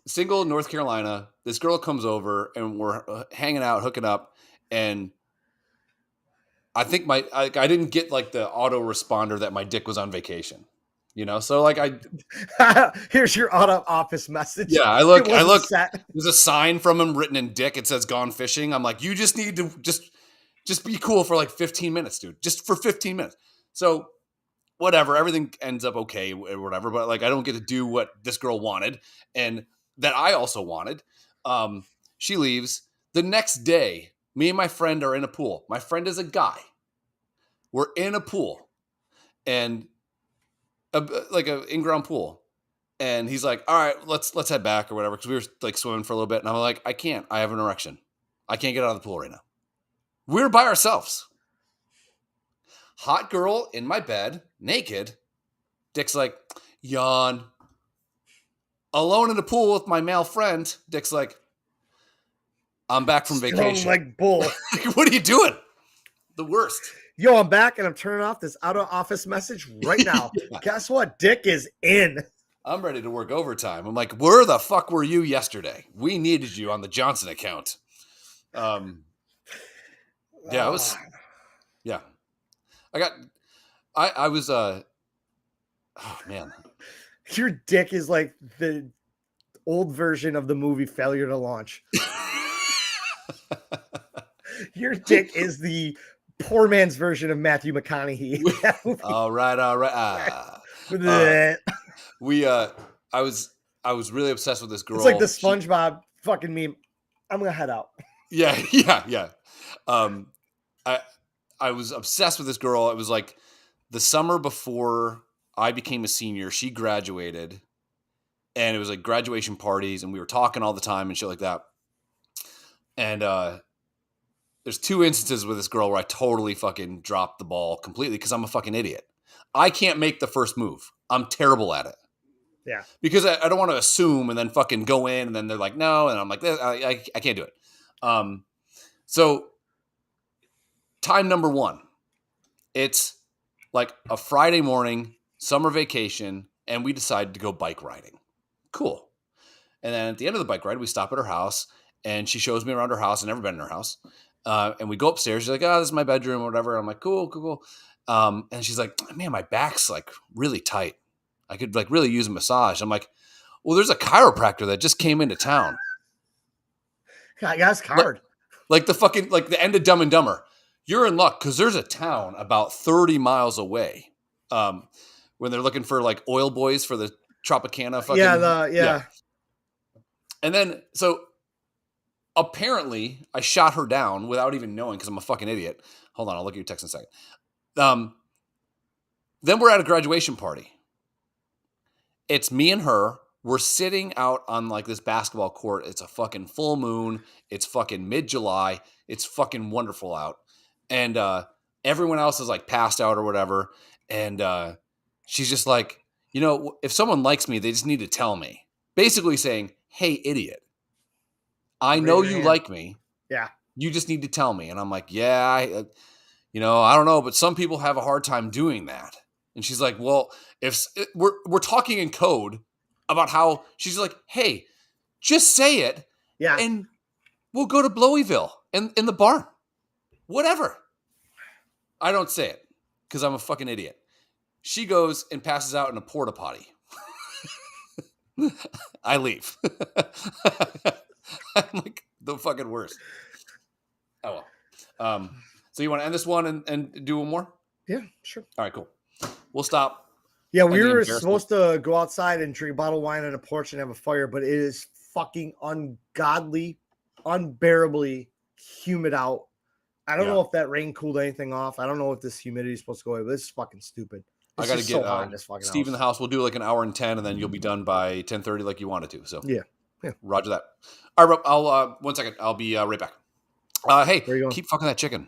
Single in North Carolina. This girl comes over and we're hanging out, hooking up, and I think I didn't get like the autoresponder that my dick was on vacation. You know, so like here's your out of office message. Yeah, I look. There's a sign from him written in dick. It says "Gone fishing." I'm like, you just need to just be cool for like 15 minutes, dude. Just for 15 minutes. So whatever, everything ends up okay or whatever. But like, I don't get to do what this girl wanted and that I also wanted. She leaves. The next day, me and my friend are in a pool. My friend is a guy. We're in a pool, and like an in-ground pool, and he's like, all right, let's head back or whatever, because we were like swimming for a little bit, and I'm like, I have an erection, I can't get out of the pool right now. We're by ourselves, hot girl in my bed, naked. Dick's like, yawn. Alone in the pool with my male friend. Dick's like, I'm back from vacation. Like bull. What are you doing? The worst. Yo, I'm back and I'm turning off this out of office message right now. Yeah. Guess what? Dick is in. I'm ready to work overtime. I'm like, where the fuck were you yesterday? We needed you on the Johnson account. Yeah, it was. Yeah, I was. Oh man, your dick is like the old version of the movie Failure to Launch. Your dick is the poor man's version of Matthew McConaughey. all right. I was really obsessed with this girl. It's like the SpongeBob fucking meme. I'm gonna head out. Yeah. I was obsessed with this girl. It was like the summer before I became a senior. She graduated, and it was like graduation parties, and we were talking all the time and shit like that. And there's 2 instances with this girl where I totally fucking dropped the ball completely because I'm a fucking idiot. I can't make the first move. I'm terrible at it. Yeah. Because I don't want to assume and then fucking go in and then they're like, no. And I'm like, I can't do it. So time number 1, it's like a Friday morning, summer vacation, and we decided to go bike riding. Cool. And then at the end of the bike ride, we stop at her house and she shows me around her house. I've never been in her house. And we go upstairs. She's like, oh, this is my bedroom or whatever. I'm like, cool. And she's like, man, my back's like really tight. I could like really use a massage. I'm like, well, there's a chiropractor that just came into town. I got his card. Like the end of Dumb and Dumber. You're in luck because there's a town about 30 miles away. When they're looking for like oil boys for the Tropicana fucking. Yeah. And then, so apparently I shot her down without even knowing because I'm a fucking idiot. Hold on, I'll look at your text in a second. Then we're at a graduation party. It's me and her. We're sitting out on like this basketball court. It's a fucking full moon. It's fucking mid-July. It's fucking wonderful out. And everyone else is like passed out or whatever. And she's just like, if someone likes me, they just need to tell me. Basically saying, hey, idiot, I know you like me. Yeah. You just need to tell me. And I'm like, yeah, I don't know, but some people have a hard time doing that. And she's like, well, if we're talking in code about how she's like, hey, just say it. Yeah. And we'll go to Blowyville in the barn. Whatever. I don't say it because I'm a fucking idiot. She goes and passes out in a porta potty. I leave. I'm like the fucking worst. Oh well. So you want to end this one and do one more? Yeah, sure. All right, cool. We'll stop. Yeah, we were supposed to go outside and drink a bottle of wine on a porch and have a fire, but it is fucking ungodly, unbearably humid out. I don't know if that rain cooled anything off. I don't know if this humidity is supposed to go away, but this is fucking stupid. I got to get Steve in the house. We'll do like an hour and 10, and then you'll be done by 10:30 like you wanted to. So yeah. Roger that. All right, bro. I'll 1 second. I'll be right back. Hey, keep fucking that chicken.